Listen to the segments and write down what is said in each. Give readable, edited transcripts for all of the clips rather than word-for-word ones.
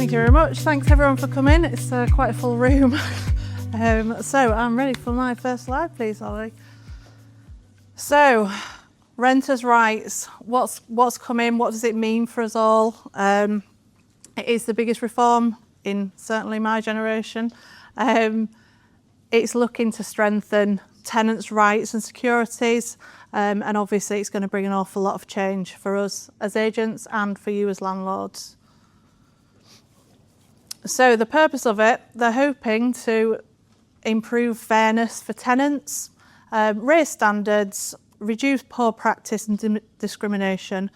Thank you very much. Thanks everyone for coming. It's quite a full room. So I'm ready for my first slide, please, Ollie. So, renters' rights. What's come in? What does it mean for us all? It is the biggest reform in certainly my generation. It's looking to strengthen tenants' rights and securities, and obviously it's going to bring an awful lot of change for us as agents and for you as landlords. So the purpose of it, they're hoping to improve fairness for tenants, raise standards, reduce poor practice and discrimination,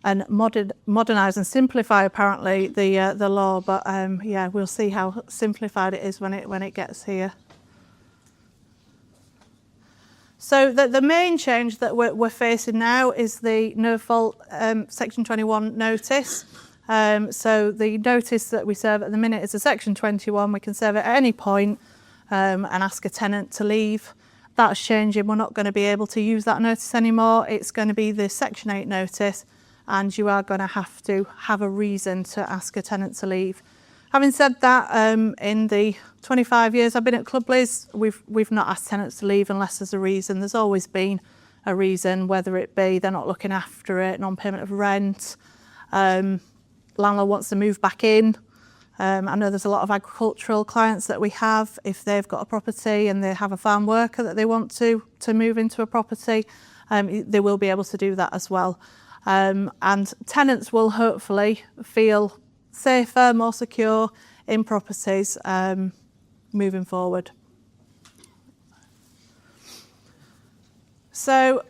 and modernise and simplify apparently the law. But yeah, we'll see how simplified it is when it gets here. So the main change that we're facing now is the no fault Section 21 notice. So the notice that we serve at the minute is a Section 21. We can serve it at any point and ask a tenant to leave. That's changing. We're not going to be able to use that notice anymore. It's going to be the Section 8 notice, and you are going to have a reason to ask a tenant to leave. Having said that, in the 25 years I've been at Clubleys, we've not asked tenants to leave unless there's a reason. There's always been a reason, whether it be they're not looking after it, non-payment of rent, landlord wants to move back in. I know there's a lot of agricultural clients that we have. If they've got a property and they have a farm worker that they want to move into a property, they will be able to do that as well. And tenants will hopefully feel safer, more secure in properties moving forward. So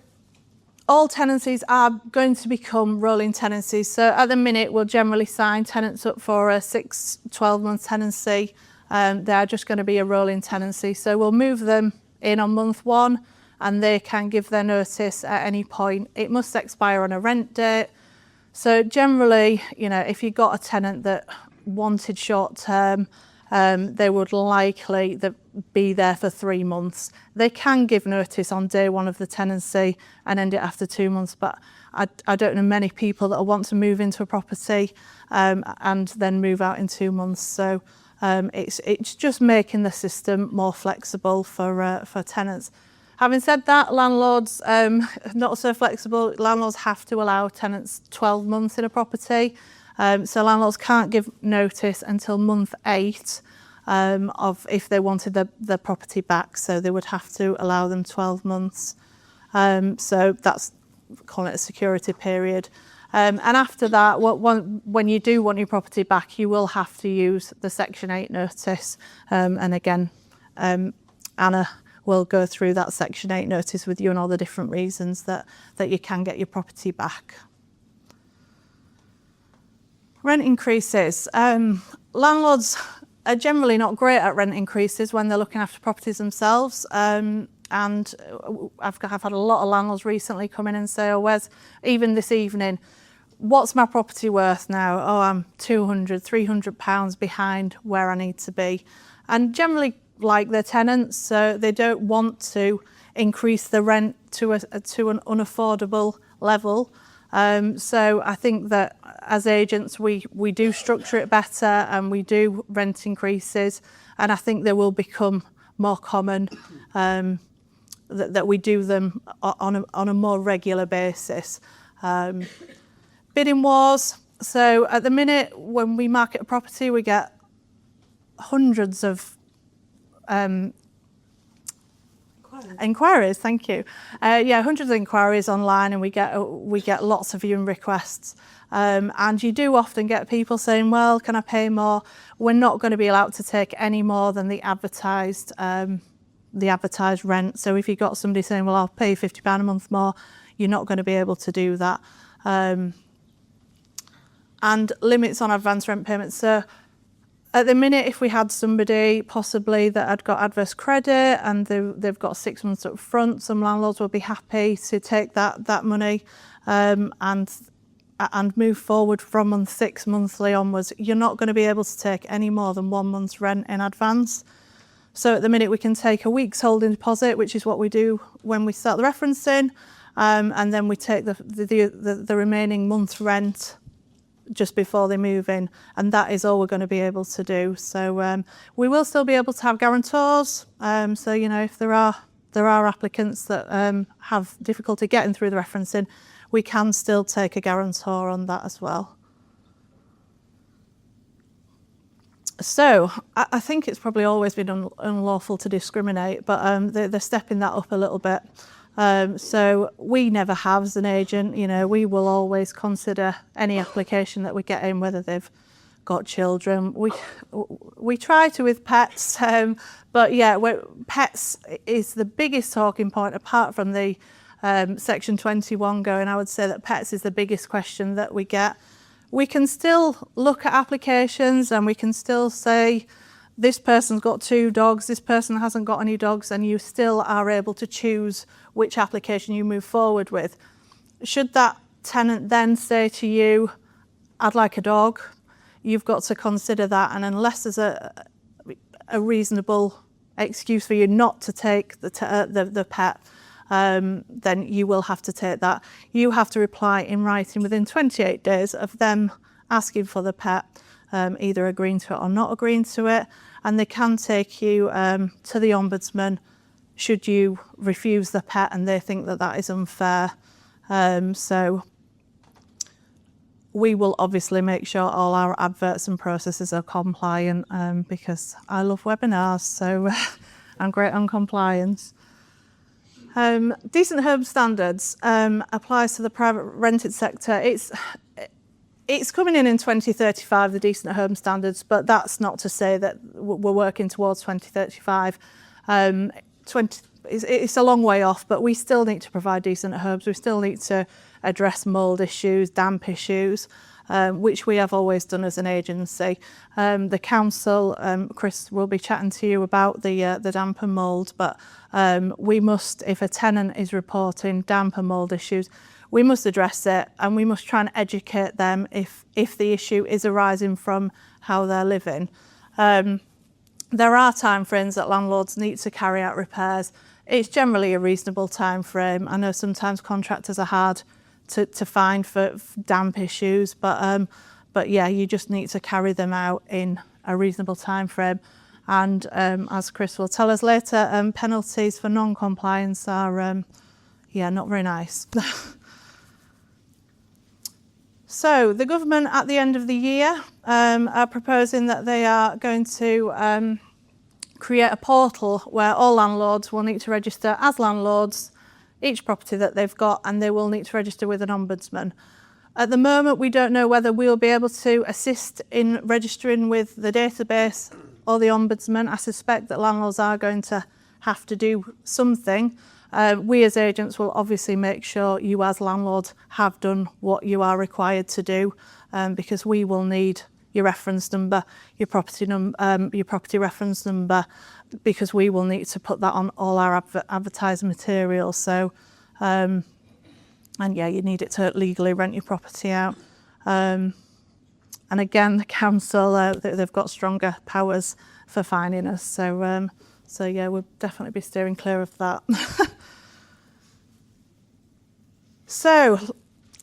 all tenancies are going to become rolling tenancies. So at the minute, we'll generally sign tenants up for a 6-12 month tenancy. They're just going to be a rolling tenancy. So we'll move them in on month 1 and they can give their notice at any point. It must expire on a rent date. So generally, you know, if you got a tenant that wanted short term, they would likely be there for 3 months. They can give notice on day 1 of the tenancy and end it after 2 months, but I don't know many people that want to move into a property and then move out in 2 months. So it's just making the system more flexible for tenants. Having said that, landlords, not so flexible. Landlords have to allow tenants 12 months in a property. So landlords can't give notice until month 8 of if they wanted the property back. So they would have to allow them 12 months. So that's, call it a security period. And after that, when you do want your property back, you will have to use the Section 8 notice. And again, Anna will go through that Section 8 notice with you and all the different reasons that you can get your property back. Rent increases. Landlords are generally not great at rent increases when they're looking after properties themselves. And I've had a lot of landlords recently come in and say, even this evening, what's my property worth now? Oh, I'm £200, £300 behind where I need to be. And generally like their tenants, so they don't want to increase the rent to an unaffordable level. So I think that as agents, we do structure it better and we do rent increases, and I think they will become more common, that we do them on a more regular basis. Bidding wars. So at the minute, when we market a property, we get hundreds of inquiries. Thank you. Hundreds of inquiries online, and we get lots of viewing requests. And you do often get people saying, "Well, can I pay more?" We're not going to be allowed to take any more than the advertised rent. So if you got somebody saying, "Well, I'll pay £50 a month more," you're not going to be able to do that. And limits on advance rent payments. So at the minute, if we had somebody possibly that had got adverse credit and they've got 6 months up front, some landlords will be happy to take that money and move forward from month 6 monthly onwards. You're not going to be able to take any more than 1 month's rent in advance. So at the minute, we can take a week's holding deposit, which is what we do when we start the referencing, and then we take the remaining month's rent just before they move in, and that is all we're going to be able to do. So we will still be able to have guarantors. So if there are applicants that have difficulty getting through the referencing, we can still take a guarantor on that as well. So I think it's probably always been unlawful to discriminate, but they're stepping that up a little bit. So we never have as an agent. We will always consider any application that we get in, whether they've got children. We try to with pets, but yeah, pets is the biggest talking point apart from the Section 21 going. I would say that pets is the biggest question that we get. We can still look at applications and we can still say this person's got 2 dogs, this person hasn't got any dogs, and you still are able to choose which application you move forward with. Should that tenant then say to you, I'd like a dog, you've got to consider that, and unless there's a reasonable excuse for you not to take the pet, then you will have to take that. You have to reply in writing within 28 days of them asking for the pet, either agreeing to it or not agreeing to it, and they can take you to the Ombudsman should you refuse the pet and they think that that is unfair. So we will obviously make sure all our adverts and processes are compliant, because I love webinars, so I'm great on compliance. Decent home standards applies to the private rented sector. It's coming in 2035, the decent home standards, but that's not to say that we're working towards 2035. It's a long way off, but we still need to provide decent homes. We still need to address mould issues, damp issues, which we have always done as an agency. The council, Chris will be chatting to you about the damp and mould, but we must, if a tenant is reporting damp and mould issues, we must address it and we must try and educate them if the issue is arising from how they're living. There are time frames that landlords need to carry out repairs. It's generally a reasonable time frame. I know sometimes contractors are hard to find for damp issues, but yeah, you just need to carry them out in a reasonable time frame. And as Chris will tell us later, penalties for non-compliance are, not very nice. So the government at the end of the year are proposing that they are going to create a portal where all landlords will need to register as landlords each property that they've got, and they will need to register with an ombudsman. At the moment, we don't know whether we'll be able to assist in registering with the database or the ombudsman. I suspect that landlords are going to have to do something. We as agents will obviously make sure you as landlords have done what you are required to do, because we will need your reference number, your property reference number, because we will need to put that on all our advertising materials. So, and yeah, you need it to legally rent your property out. And again, the council, they've got stronger powers for fining us. So, so yeah, we'll definitely be steering clear of that. So,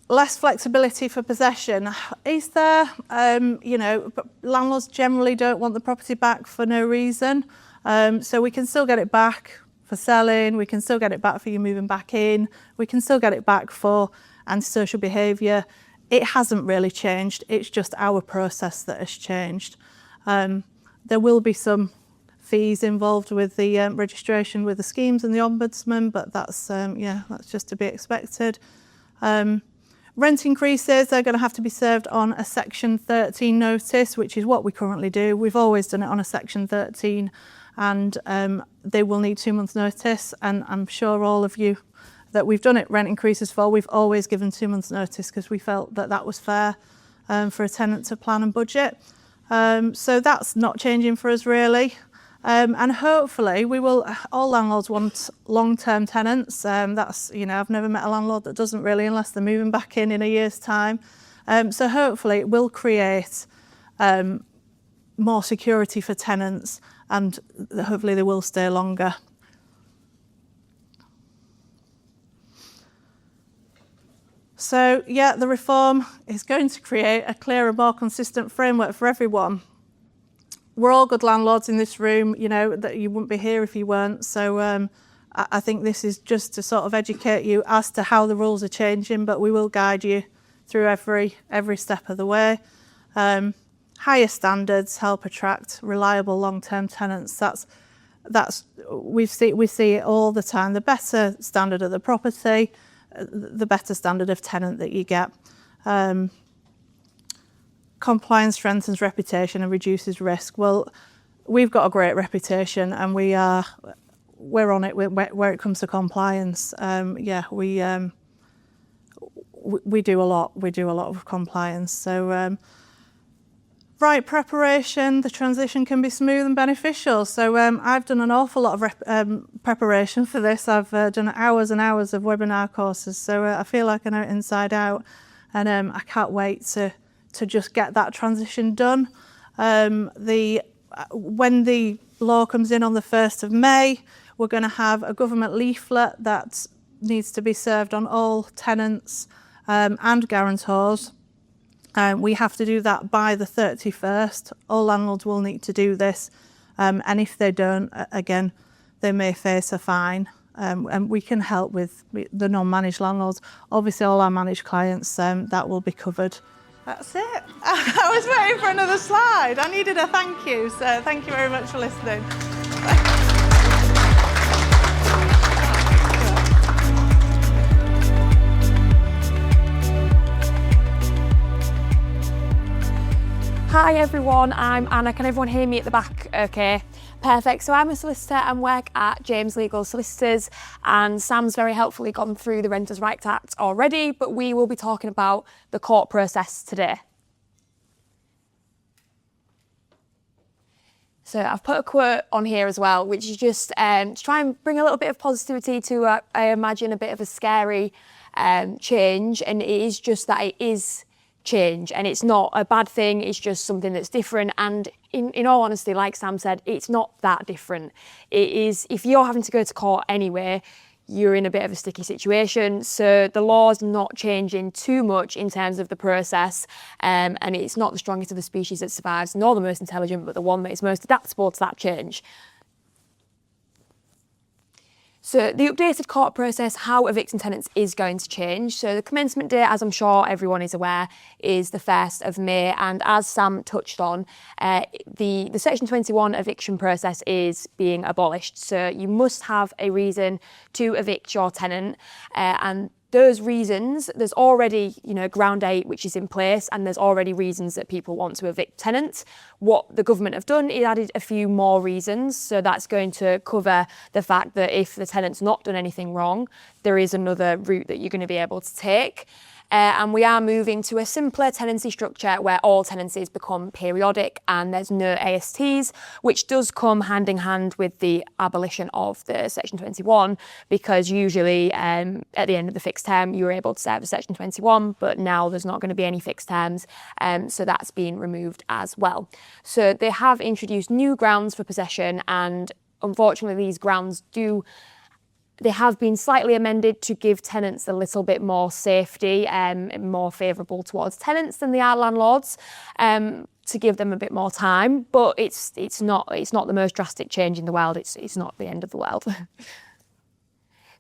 less flexibility for possession. Is there, landlords generally don't want the property back for no reason. So we can still get it back for selling, we can still get it back for you moving back in, we can still get it back for antisocial behaviour. It hasn't really changed, it's just our process that has changed. There will be some fees involved with the registration with the schemes and the ombudsman, but that's just to be expected. Rent increases are going to have to be served on a Section 13 notice, which is what we currently do. We've always done it on a Section 13, and they will need 2 months notice. And I'm sure all of you that we've done it rent increases for, we've always given 2 months notice because we felt that that was fair for a tenant to plan and budget. So that's not changing for us really. And hopefully we will, all landlords want long-term tenants. That's, I've never met a landlord that doesn't really, unless they're moving back in a year's time. So hopefully it will create more security for tenants, and hopefully they will stay longer. So yeah, the reform is going to create a clearer, more consistent framework for everyone. We're all good landlords in this room, you know, that you wouldn't be here if you weren't. So I think this is just to sort of educate you as to how the rules are changing, but we will guide you through every step of the way. Higher standards help attract reliable long-term tenants. That's we see it all the time. The better standard of the property, the better standard of tenant that you get. Compliance strengthens reputation and reduces risk. Well, we've got a great reputation, and we're on it where it comes to compliance. We do a lot. We do a lot of compliance. So, right preparation, the transition can be smooth and beneficial. So I've done an awful lot of preparation for this. I've done hours and hours of webinar courses. So I feel like I know it inside out, and I can't wait to just get that transition done. When the law comes in on the 1st of May, we're going to have a government leaflet that needs to be served on all tenants and guarantors. We have to do that by the 31st. All landlords will need to do this, and if they don't, again, they may face a fine. And we can help with the non-managed landlords. Obviously, all our managed clients, that will be covered. That's it. I was waiting for another slide. I needed a thank you, so thank you very much for listening. Hi everyone, I'm Anna. Can everyone hear me at the back? Okay, perfect. So I'm a solicitor and work at James Legal Solicitors, and Sam's very helpfully gone through the Renters' Rights Act already, but we will be talking about the court process today. So I've put a quote on here as well, which is just to try and bring a little bit of positivity to, I imagine, a bit of a scary change, and it is just that it is change, and it's not a bad thing, it's just something that's different. And in all honesty, like Sam said, it's not that different. It is, if you're having to go to court anyway, you're in a bit of a sticky situation. So the law's not changing too much in terms of the process, and it's not the strongest of the species that survives, nor the most intelligent, but the one that is most adaptable to that change. So the updated court process, how evicting tenants is going to change. So the commencement date, as I'm sure everyone is aware, is the 1st of May. And as Sam touched on, the Section 21 eviction process is being abolished. So you must have a reason to evict your tenant, and those reasons, there's already, Ground 8, which is in place, and there's already reasons that people want to evict tenants. What the government have done is added a few more reasons. So that's going to cover the fact that if the tenant's not done anything wrong, there is another route that you're going to be able to take. And we are moving to a simpler tenancy structure where all tenancies become periodic and there's no ASTs, which does come hand in hand with the abolition of the Section 21, because usually at the end of the fixed term you were able to serve a Section 21, but now there's not going to be any fixed terms, so that's been removed as well. So they have introduced new grounds for possession, and unfortunately these grounds they have been slightly amended to give tenants a little bit more safety, more favourable towards tenants than they are landlords, to give them a bit more time. But it's not the most drastic change in the world. It's not the end of the world.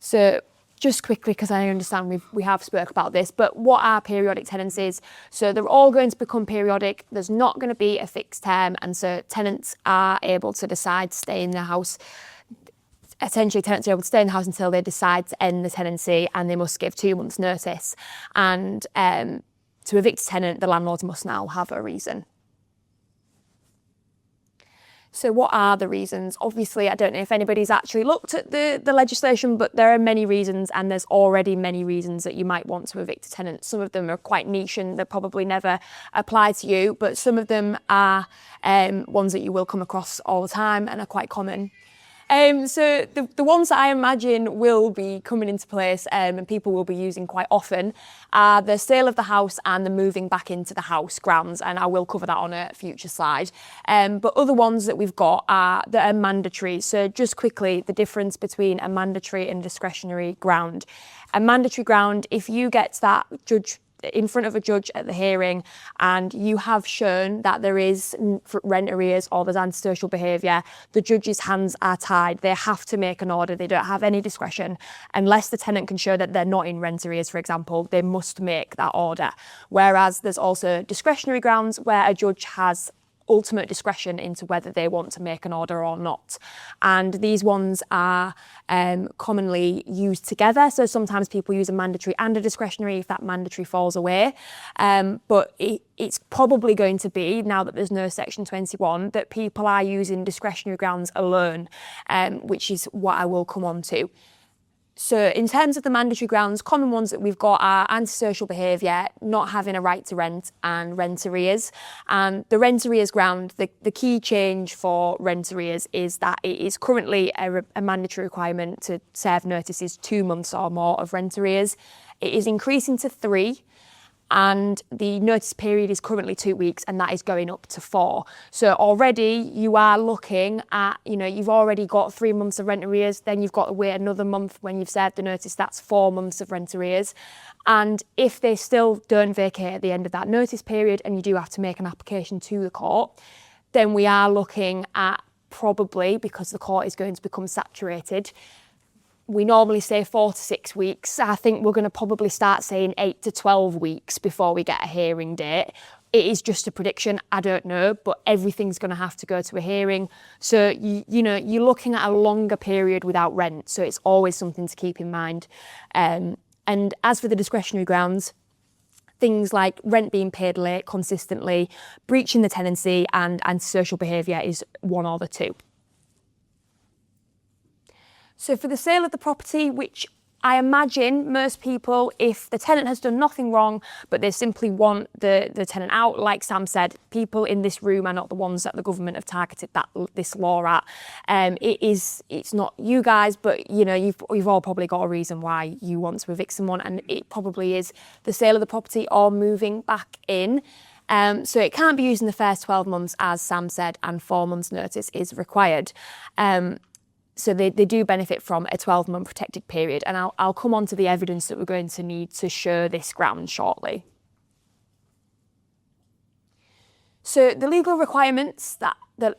So just quickly, because I understand we have spoke about this, but what are periodic tenancies? So they're all going to become periodic. There's not going to be a fixed term, and so tenants are able to decide to stay in their house. Essentially, tenants are able to stay in the house until they decide to end the tenancy, and they must give 2 months' notice. And to evict a tenant, the landlord must now have a reason. So what are the reasons? Obviously, I don't know if anybody's actually looked at the legislation, but there are many reasons, and there's already many reasons that you might want to evict a tenant. Some of them are quite niche and they probably never apply to you, but some of them are ones that you will come across all the time and are quite common. So the ones that I imagine will be coming into place and people will be using quite often are the sale of the house and the moving back into the house grounds, and I will cover that on a future slide. But other ones that we've got that are mandatory. So just quickly, the difference between a mandatory and discretionary ground. A mandatory ground, if you get to that judge in front of a judge at the hearing and you have shown that there is rent arrears or there's antisocial behaviour, the judge's hands are tied. They have to make an order. They don't have any discretion. Unless the tenant can show that they're not in rent arrears, for example, they must make that order. Whereas there's also discretionary grounds where a judge has ultimate discretion into whether they want to make an order or not. And these ones are commonly used together. So sometimes people use a mandatory and a discretionary if that mandatory falls away. But it's probably going to be, now that there's no Section 21, that people are using discretionary grounds alone, which is what I will come on to. So in terms of the mandatory grounds, common ones that we've got are antisocial behaviour, not having a right to rent, and rent arrears. And the rent arrears ground, the key change for rent arrears is that it is currently a mandatory requirement to serve notices 2 months or more of rent arrears. It is increasing to 3. And the notice period is currently 2 weeks, and that is going up to 4. So already you are looking at, you've already got 3 months of rent arrears, then you've got to wait another month when you've served the notice, that's 4 months of rent arrears. And if they still don't vacate at the end of that notice period and you do have to make an application to the court, then we are looking at probably, because the court is going to become saturated, we normally say 4 to 6 weeks. I think we're going to probably start saying 8 to 12 weeks before we get a hearing date. It is just a prediction, I don't know, but everything's going to have to go to a hearing. So, you're looking at a longer period without rent, so it's always something to keep in mind. And as for the discretionary grounds, things like rent being paid late consistently, breaching the tenancy, and antisocial behaviour is one or the two. So for the sale of the property, which I imagine most people, if the tenant has done nothing wrong, but they simply want the tenant out, like Sam said, people in this room are not the ones that the government have targeted this law at. It's not you guys, but you've all probably got a reason why you want to evict someone, and it probably is the sale of the property or moving back in. So it can't be used in the first 12 months, as Sam said, and 4 months' notice is required. So they do benefit from a 12-month protected period, and I'll come on to the evidence that we're going to need to show this ground shortly. So the legal requirements that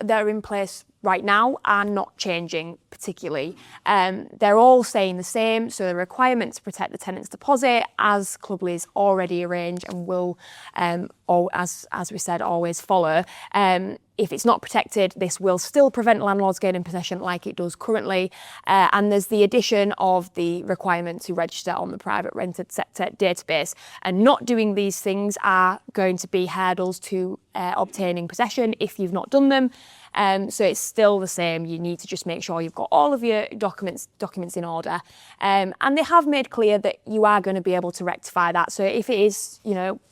are in place right now are not changing particularly. They're all staying the same. So the requirement to protect the tenant's deposit, as Clubleys already arranged and will, as we said, always follow. If it's not protected, this will still prevent landlords gaining possession like it does currently. And there's the addition of the requirement to register on the private rented sector database. And not doing these things are going to be hurdles to obtaining possession if you've not done them. So it's still the same. You need to just make sure you've got all of your documents in order. And they have made clear that you are going to be able to rectify that. So if it is,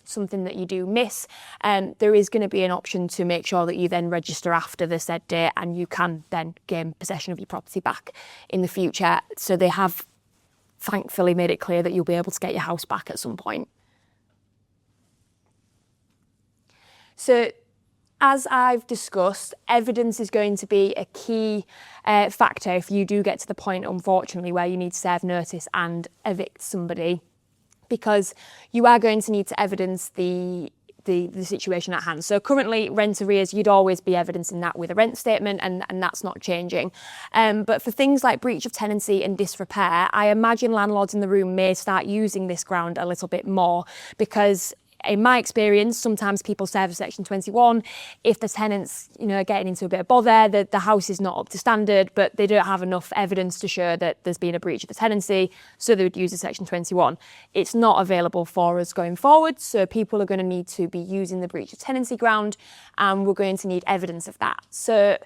something that you do miss, there is going to be an option to make sure that you then register after the said date, and you can then gain possession of your property back in the future. So they have thankfully made it clear that you'll be able to get your house back at some point. So as I've discussed, evidence is going to be a key factor if you do get to the point, unfortunately, where you need to serve notice and evict somebody, because you are going to need to evidence the situation at hand. So currently, rent arrears, you'd always be evidencing that with a rent statement, and that's not changing. But for things like breach of tenancy and disrepair, I imagine landlords in the room may start using this ground a little bit more, because in my experience, sometimes people serve a Section 21 if the tenant's, getting into a bit of bother, the house is not up to standard, but they don't have enough evidence to show that there's been a breach of the tenancy, so they would use a Section 21. It's not available for us going forward, so people are going to need to be using the breach of tenancy ground, and we're going to need evidence of that. So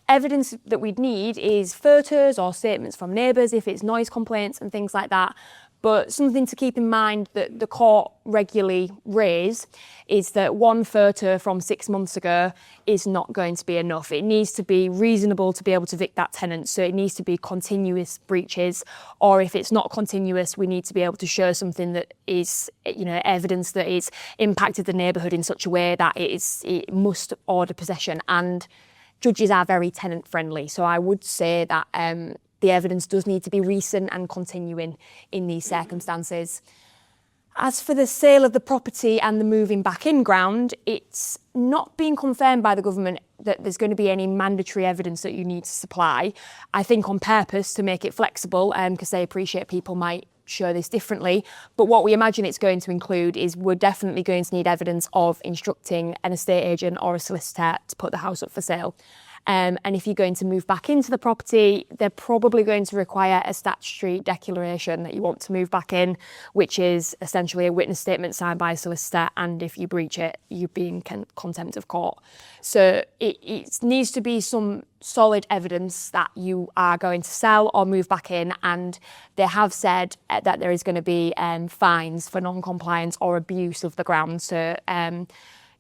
evidence that we'd need is photos or statements from neighbours if it's noise complaints and things like that. But something to keep in mind that the court regularly raise is that one photo from 6 months ago is not going to be enough. It needs to be reasonable to be able to evict that tenant. So it needs to be continuous breaches, or if it's not continuous, we need to be able to show something that is, evidence that it's impacted the neighbourhood in such a way that it must order possession. And judges are very tenant friendly. So I would say that the evidence does need to be recent and continuing in these circumstances. As for the sale of the property and the moving back in ground, it's not being confirmed by the government that there's going to be any mandatory evidence that you need to supply. I think on purpose to make it flexible, because they appreciate people might show this differently. But what we imagine it's going to include is we're definitely going to need evidence of instructing an estate agent or a solicitor to put the house up for sale. And if you're going to move back into the property, they're probably going to require a statutory declaration that you want to move back in, which is essentially a witness statement signed by a solicitor. And if you breach it, you'll be in contempt of court. So it needs to be some solid evidence that you are going to sell or move back in. And they have said that there is going to be fines for non-compliance or abuse of the ground. So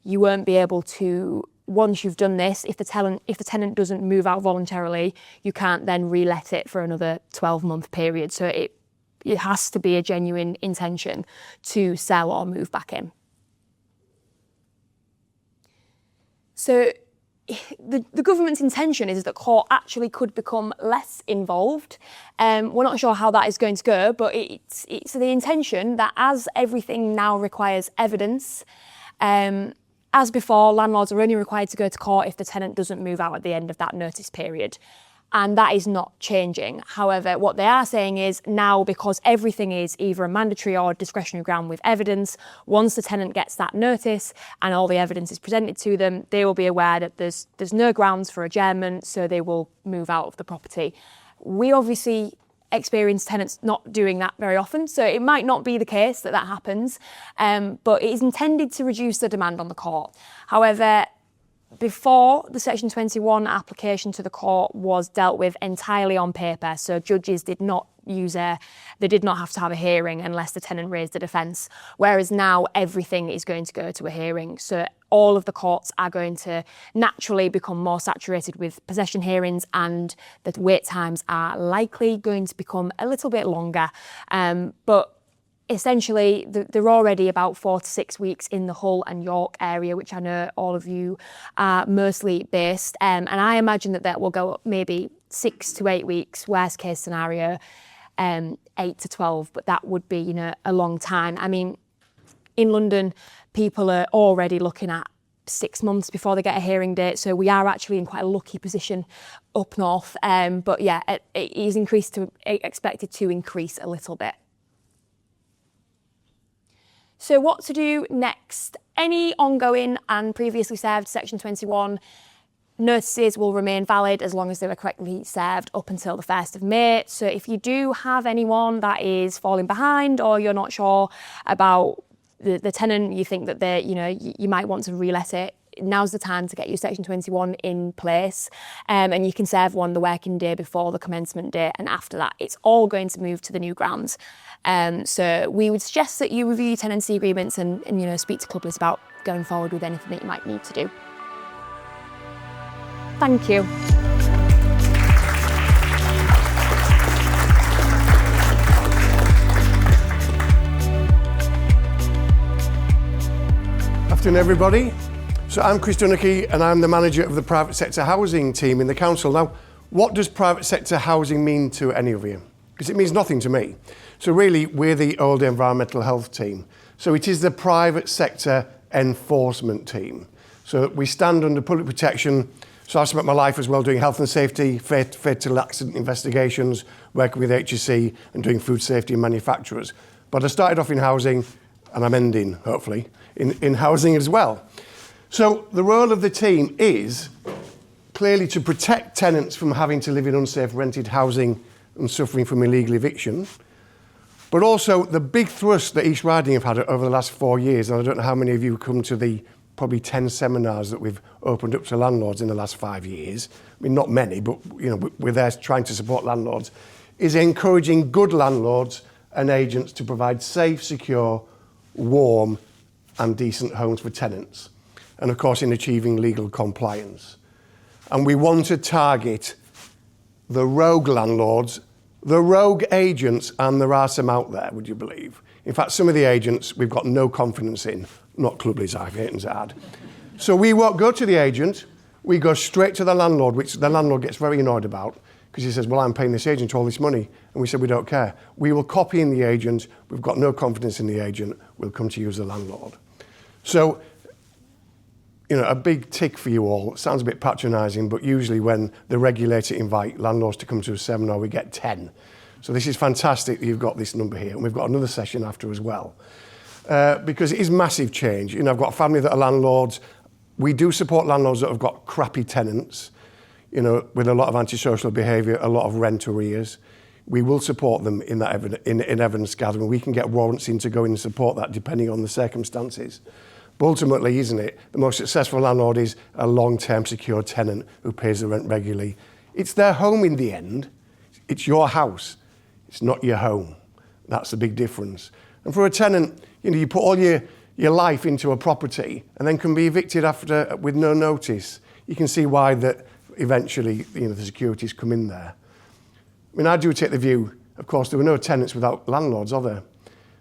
you won't be able to, once you've done this, if the tenant doesn't move out voluntarily, you can't then re-let it for another 12-month period. So it has to be a genuine intention to sell or move back in. So the government's intention is that court actually could become less involved. We're not sure how that is going to go, but it's the intention that as everything now requires evidence, as before, landlords are only required to go to court if the tenant doesn't move out at the end of that notice period. And that is not changing. However, what they are saying is now, because everything is either a mandatory or discretionary ground with evidence, once the tenant gets that notice and all the evidence is presented to them, they will be aware that there's no grounds for adjournment, so they will move out of the property. We obviously experience tenants not doing that very often, so it might not be the case that happens, but it is intended to reduce the demand on the court. However, before, the Section 21 application to the court was dealt with entirely on paper, so judges did not they did not have to have a hearing unless the tenant raised a defence, whereas now everything is going to go to a hearing. So all of the courts are going to naturally become more saturated with possession hearings, and the wait times are likely going to become a little bit longer. But essentially, they're already about 4 to 6 weeks in the Hull and York area, which I know all of you are mostly based. And I imagine that will go up maybe 6 to 8 weeks, worst case scenario, 8 to 12, but that would be, a long time. I mean, in London, people are already looking at 6 months before they get a hearing date, so we are actually in quite a lucky position up north. But yeah, it is expected to increase a little bit. So what to do next? Any ongoing and previously served Section 21 notices will remain valid as long as they were correctly served up until the 1st of May. So if you do have anyone that is falling behind, or you're not sure about the tenant, you think that you might want to re-let it, now's the time to get your Section 21 in place, and you can serve one the working day before the commencement date, and after that it's all going to move to the new grounds. So we would suggest that you review your tenancy agreements and speak to Clubleys about going forward with anything that you might need to do. Thank you. Afternoon, everybody. So I'm Chris Dunnachie, and I'm the manager of the private sector housing team in the council. Now, what does private sector housing mean to any of you? Because it means nothing to me. So really, we're the old environmental health team. So it is the private sector enforcement team. So we stand under public protection. So I've spent my life as well doing health and safety, fatal accident investigations, working with HSE and doing food safety and manufacturers. But I started off in housing, and I'm ending, hopefully, in housing as well. So the role of the team is clearly to protect tenants from having to live in unsafe rented housing and suffering from illegal eviction. But also the big thrust that East Riding have had over the last 4 years, and I don't know how many of you have come to the probably 10 seminars that we've opened up to landlords in the last 5 years. I mean, not many, but we're there trying to support landlords, is encouraging good landlords and agents to provide safe, secure, warm and decent homes for tenants. And of course in achieving legal compliance. And we want to target the rogue landlords, the rogue agents, and there are some out there, would you believe? In fact, some of the agents we've got no confidence in, not Clubleys, I hate to add. So we won't go to the agent, we go straight to the landlord, which the landlord gets very annoyed about, because he says, well, I'm paying this agent all this money. And we said, we don't care. We will copy in the agent, we've got no confidence in the agent, we'll come to you as the landlord. So, you know, a big tick for you all. It sounds a bit patronising, but usually when the regulator invite landlords to come to a seminar, we get 10. So this is fantastic that you've got this number here, and we've got another session after as well. Because it is massive change. You know, I've got a family that are landlords. We do support landlords that have got crappy tenants, you know, with a lot of antisocial behaviour, a lot of rent arrears. We will support them in that in evidence gathering. We can get warrants in to go in and support that depending on the circumstances. But ultimately, isn't it, the most successful landlord is a long-term secure tenant who pays the rent regularly. It's their home in the end. It's your house. It's not your home. That's the big difference. And for a tenant, you know, you put all your life into a property and then can be evicted after with no notice. You can see why that eventually, you know, the securities come in there. I mean, I do take the view, of course, there were no tenants without landlords, are there?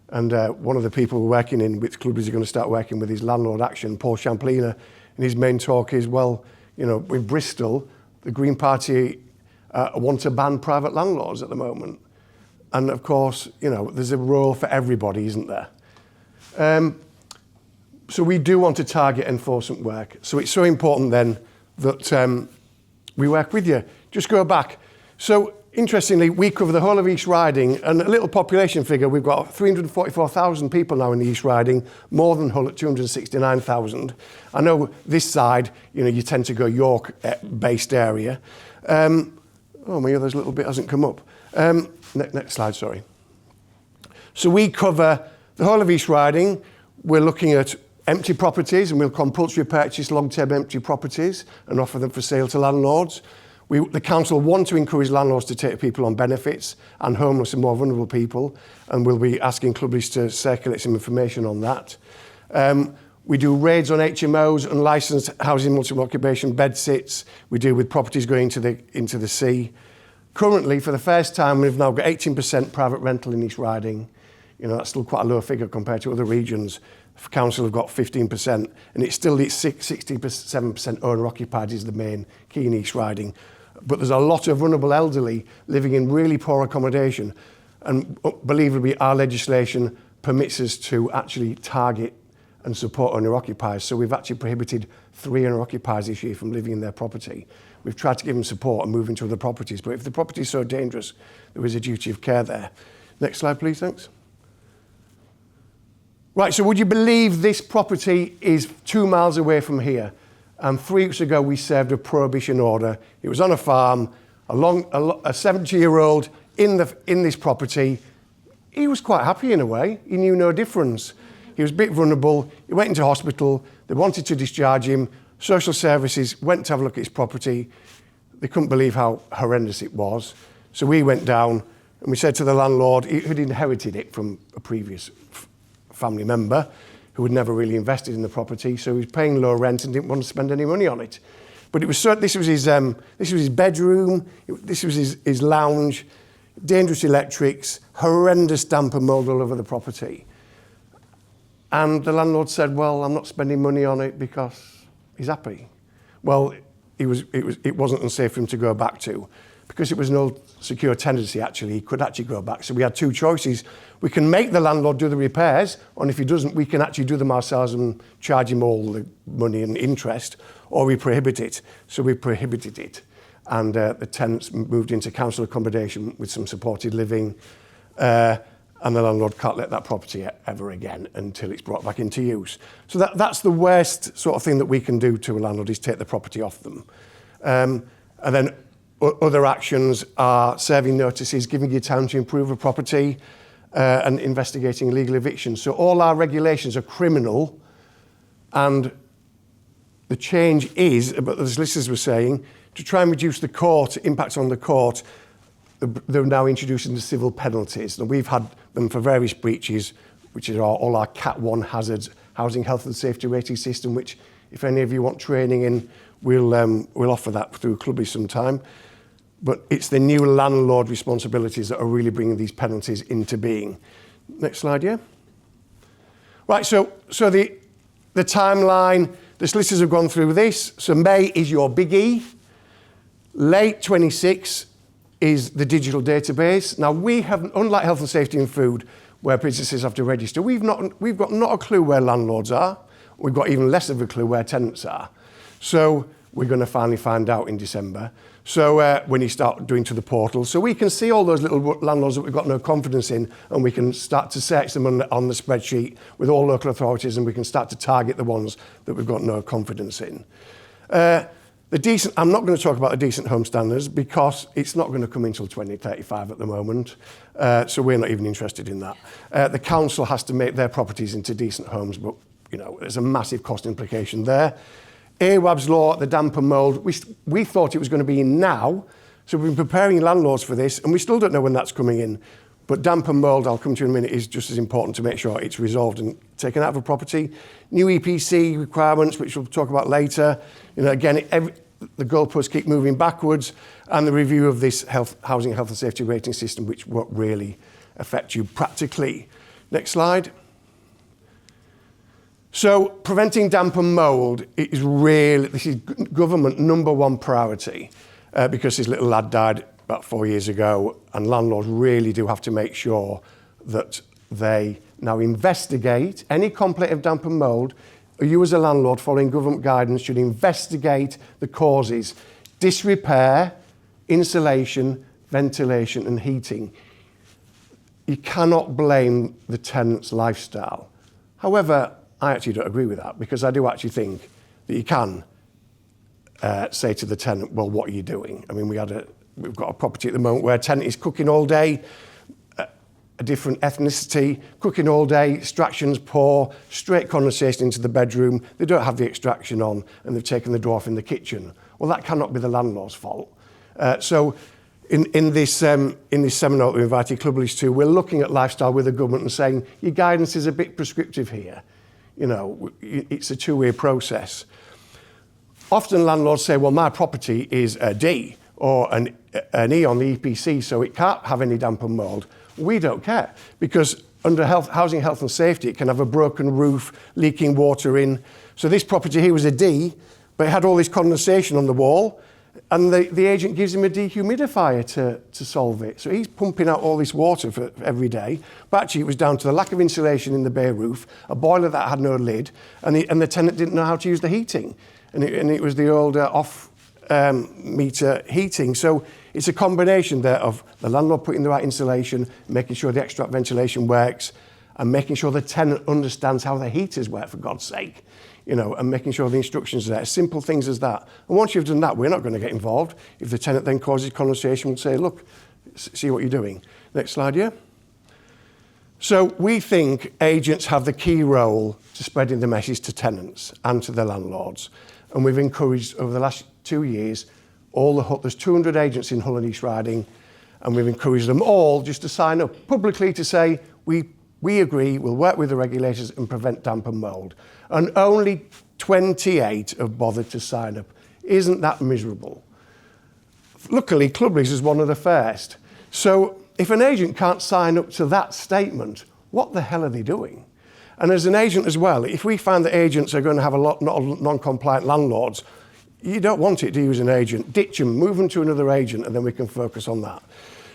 And one of the people we're working in, which Clubleys are going to start working with, is Landlord Action, Paul Champlina, and his main talk is, well, you know, with Bristol, the Green Party want to ban private landlords at the moment. And of course, you know, there's a role for everybody, isn't there? So we do want to target enforcement work. So it's so important then that we work with you. Just go back. So interestingly, we cover the whole of East Riding, and a little population figure, we've got 344,000 people now in the East Riding, more than Hull at 269,000. I know this side, you know, you tend to go York-based area. Oh, my other little bit hasn't come up. Next slide, sorry. So we cover the whole of East Riding. We're looking at empty properties, and we'll compulsory purchase long-term empty properties and offer them for sale to landlords. The council want to encourage landlords to take people on benefits and homeless and more vulnerable people, and we'll be asking Clubleys to circulate some information on that. We do raids on HMOs, unlicensed housing multiple occupation bed sits. We deal with properties going into the sea. Currently, for the first time, we've now got 18% private rental in East Riding. You know, that's still quite a low figure compared to other regions. The council have got 15%, and it's still 67% owner-occupied is the main key in East Riding. But there's a lot of vulnerable elderly living in really poor accommodation. And believably, our legislation permits us to actually target and support owner-occupiers. So we've actually prohibited 3 owner-occupiers this year from living in their property. We've tried to give them support and move into other properties. But if the property is so dangerous, there is a duty of care there. Next slide, please, thanks. Right, so would you believe this property is 2 miles away from here? And 3 weeks ago, we served a prohibition order. It was on a farm, a 70-year-old in this property. He was quite happy in a way. He knew no difference. He was a bit vulnerable. He went into hospital. They wanted to discharge him. Social services went to have a look at his property. They couldn't believe how horrendous it was. So we went down and we said to the landlord, who'd inherited it from a previous family member, who had never really invested in the property, so he was paying low rent and didn't want to spend any money on it. But it was this was his bedroom, this was his lounge, dangerous electrics, horrendous damp and mould all over the property. And the landlord said, well, I'm not spending money on it because he's happy. Well, it wasn't unsafe for him to go back to. Because it was an old secure tenancy, actually, he could actually go back. So we had 2 choices. We can make the landlord do the repairs, and if he doesn't, we can actually do them ourselves and charge him all the money and interest, or we prohibit it. So we prohibited it. And the tenants moved into council accommodation with some supported living, and the landlord can't let that property ever again until it's brought back into use. So that's the worst sort of thing that we can do to a landlord, is take the property off them. And then other actions are serving notices, giving you time to improve a property, and investigating illegal evictions. So all our regulations are criminal, and the change is, but as listeners were saying, to try and reduce the court, impact on the court. they're now introducing the civil penalties. And we've had them for various breaches, which is all our Cat 1 hazards, housing health and safety rating system, which if any of you want training in, we'll offer that through Clubleys sometime. But it's the new landlord responsibilities that are really bringing these penalties into being. Next slide, yeah. Right, so the timeline, the solicitors have gone through this. So May is your big E. Late 26 is the digital database. Now we have, unlike health and safety and food, where businesses have to register, we've got not a clue where landlords are. We've got even less of a clue where tenants are. So we're going to finally find out in December. So when you start doing to the portal, so we can see all those little landlords that we've got no confidence in, and we can start to search them on the spreadsheet with all local authorities, and we can start to target the ones that we've got no confidence in. I'm not going to talk about the decent home standards because it's not going to come until 2035 at the moment. So we're not even interested in that. The council has to make their properties into decent homes, but there's a massive cost implication there. AWAB's law, the damp and mould, we thought it was going to be in now, so we've been preparing landlords for this, and we still don't know when that's coming in. But damp and mould, I'll come to in a minute, is just as important to make sure it's resolved and taken out of a property. New EPC requirements, which we'll talk about later. Again, the goalposts keep moving backwards, and the review of this housing health and safety rating system, which won't really affect you practically. Next slide. So preventing damp and mould this is government number one priority because this little lad died about 4 years ago, and landlords really do have to make sure that they now investigate any complaint of damp and mould. You as a landlord, following government guidance, should investigate the causes: disrepair, insulation, ventilation and heating. You cannot blame the tenant's lifestyle. However, I actually don't agree with that, because I do actually think that you can say to the tenant, well, what are you doing? I mean, we've got a property at the moment where a tenant is cooking all day, a different ethnicity, cooking all day, extractions poor, straight condensation into the bedroom, they don't have the extraction on, and they've taken the door off in the kitchen. Well, that cannot be the landlord's fault. So in this seminar that we invited Clubleys to, we're looking at lifestyle with the government and saying, your guidance is a bit prescriptive here. It's a two-way process. Often landlords say, well, my property is a D or an E on the EPC, so it can't have any damp and mould. We don't care, because under housing health and safety, it can have a broken roof, leaking water in. So this property here was a D, but it had all this condensation on the wall, and the agent gives him a dehumidifier to solve it. So he's pumping out all this water for every day. But actually, it was down to the lack of insulation in the bay roof, a boiler that had no lid, and the tenant didn't know how to use the heating. And it was the old off-meter heating. So it's a combination there of the landlord putting the right insulation, making sure the extract ventilation works, and making sure the tenant understands how the heaters work, for God's sake. And making sure the instructions are there. Simple things as that. And once you've done that, we're not going to get involved. If the tenant then causes condensation, we'll say, look, see what you're doing. Next slide, yeah. So we think agents have the key role to spreading the message to tenants and to the landlords. And we've encouraged, over the last 2 years, there's 200 agents in Hull and East Riding, and we've encouraged them all just to sign up publicly to say, we agree, we'll work with the regulators and prevent damp and mould. And only 28 have bothered to sign up. Isn't that miserable? Luckily, Clubleys is one of the first. So if an agent can't sign up to that statement, what the hell are they doing? And as an agent as well, if we find that agents are going to have a lot of non-compliant landlords, you don't want it to use an agent. Ditch them, move them to another agent, and then we can focus on that.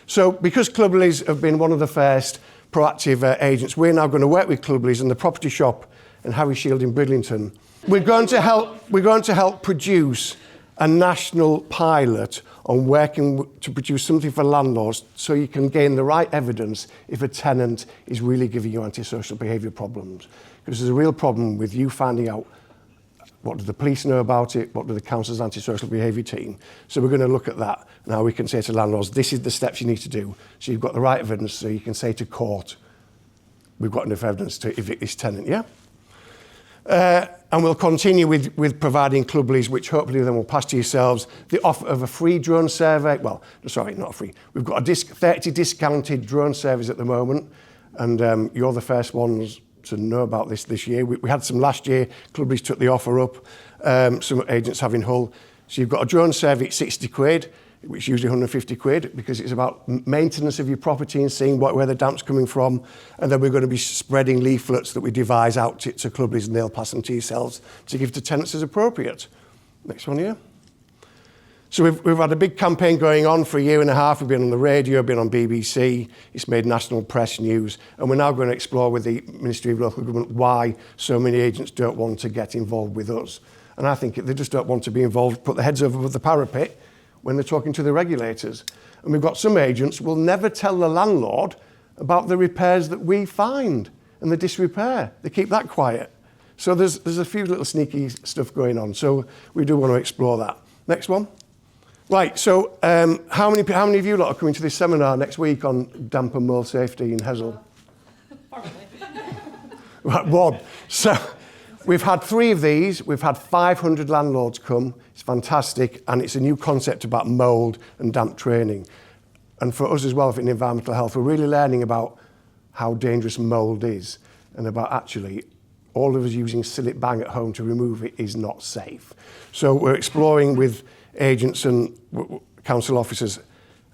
So because Clubleys have been one of the first proactive agents, we're now going to work with Clubleys and the Property Shop and Harry Shield in Bridlington. We're going to help produce a national pilot on working to produce something for landlords, so you can gain the right evidence if a tenant is really giving you antisocial behaviour problems. Because there's a real problem with you finding out what do the police know about it, what do the council's antisocial behaviour team. So we're going to look at that and how we can say to landlords, this is the steps you need to do, so you've got the right evidence, so you can say to court, we've got enough evidence to evict this tenant, yeah? And we'll continue with providing Clubleys, which hopefully then will pass to yourselves, the offer of a free drone survey. Well, sorry, not free. We've got a 30 discounted drone surveys at the moment, and you're the first ones to know about this year. We had some last year. Clubleys took the offer up. Some agents have in Hull. So you've got a drone survey at 60 quid, which is usually 150 quid, because it's about maintenance of your property and seeing where the damp's coming from. And then we're going to be spreading leaflets that we devise out to Clubleys, and they'll pass them to yourselves to give to tenants as appropriate. Next one here. So we've had a big campaign going on for a year and a half. We've been on the radio, been on BBC. It's made national press news. And we're now going to explore with the Ministry of Local Government why so many agents don't want to get involved with us. And I think they just don't want to be involved, put their heads over the parapet when they're talking to the regulators. And we've got some agents who will never tell the landlord about the repairs that we find and the disrepair. They keep that quiet. So there's a few little sneaky stuff going on. So we do want to explore that. Next one. Right, so how many of you lot are coming to this seminar next week on damp and mould safety in Hessel? Probably. Right, one. So we've had 3 of these. We've had 500 landlords come. It's fantastic, and it's a new concept about mould and damp training. And for us as well, in environmental health, we're really learning about how dangerous mould is, and about actually all of us using Sillet Bang at home to remove it is not safe. So we're exploring with agents and council officers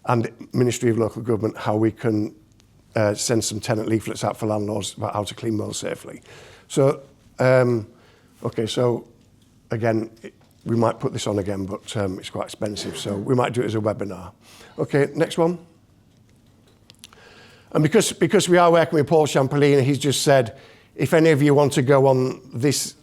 and Ministry of Local Government how we can send some tenant leaflets out for landlords about how to clean mould safely. So, okay, so again, we might put this on again, but it's quite expensive, so we might do it as a webinar. Okay, next one. And because we are working with Paul Champolina, he's just said, if any of you want to go on this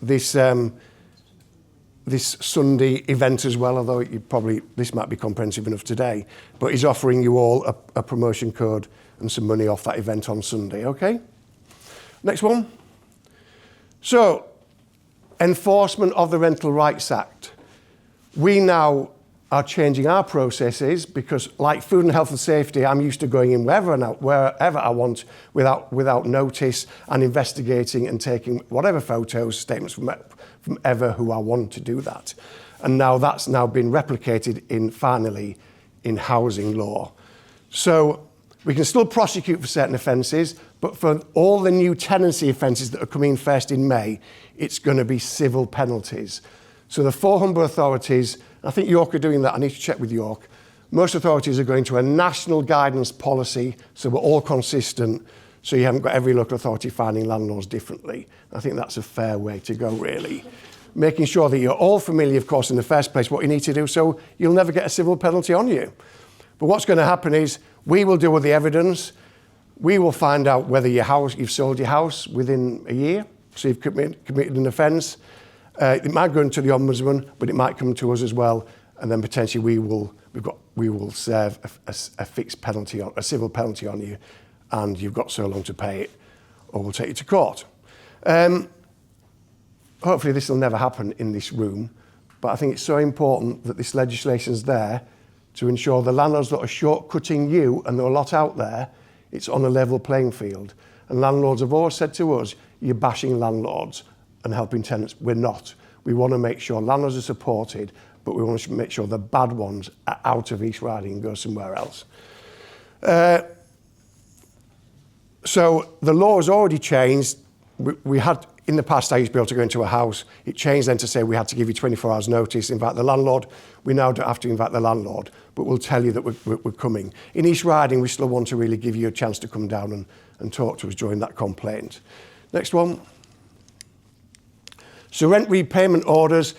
Sunday event as well, although this might be comprehensive enough today, but he's offering you all a promotion code and some money off that event on Sunday, okay? Next one. So, enforcement of the Rental Rights Act. We now are changing our processes because, like food and health and safety, I'm used to going in wherever I want without notice and investigating and taking whatever photos, statements from ever who I want to do that. And now that's now been replicated finally in housing law. So we can still prosecute for certain offences, but for all the new tenancy offences that are coming first in May, it's going to be civil penalties. So the 4 Humber authorities, I think York are doing that, I need to check with York. Most authorities are going to a national guidance policy, so we're all consistent, so you haven't got every local authority finding landlords differently. I think that's a fair way to go, really. Making sure that you're all familiar, of course, in the first place, what you need to do, so you'll never get a civil penalty on you. But what's going to happen is we will deal with the evidence. We will find out whether you've sold your house within a year, so you've committed an offence. It might go into the Ombudsman, but it might come to us as well, and then potentially we will serve a fixed penalty, a civil penalty on you, and you've got so long to pay it, or we'll take you to court. Hopefully this will never happen in this room, but I think it's so important that this legislation is there to ensure the landlords that are shortcutting you, and there are a lot out there, it's on a level playing field. And landlords have always said to us, you're bashing landlords and helping tenants. We're not. We want to make sure landlords are supported, but we want to make sure the bad ones are out of East Riding and go somewhere else. So the law has already changed. We had, in the past, I used to be able to go into a house. It changed then to say we had to give you 24 hours notice, invite the landlord. We now don't have to invite the landlord, but we'll tell you that we're coming. In East Riding, we still want to really give you a chance to come down and talk to us during that complaint. Next one. So rent repayment orders,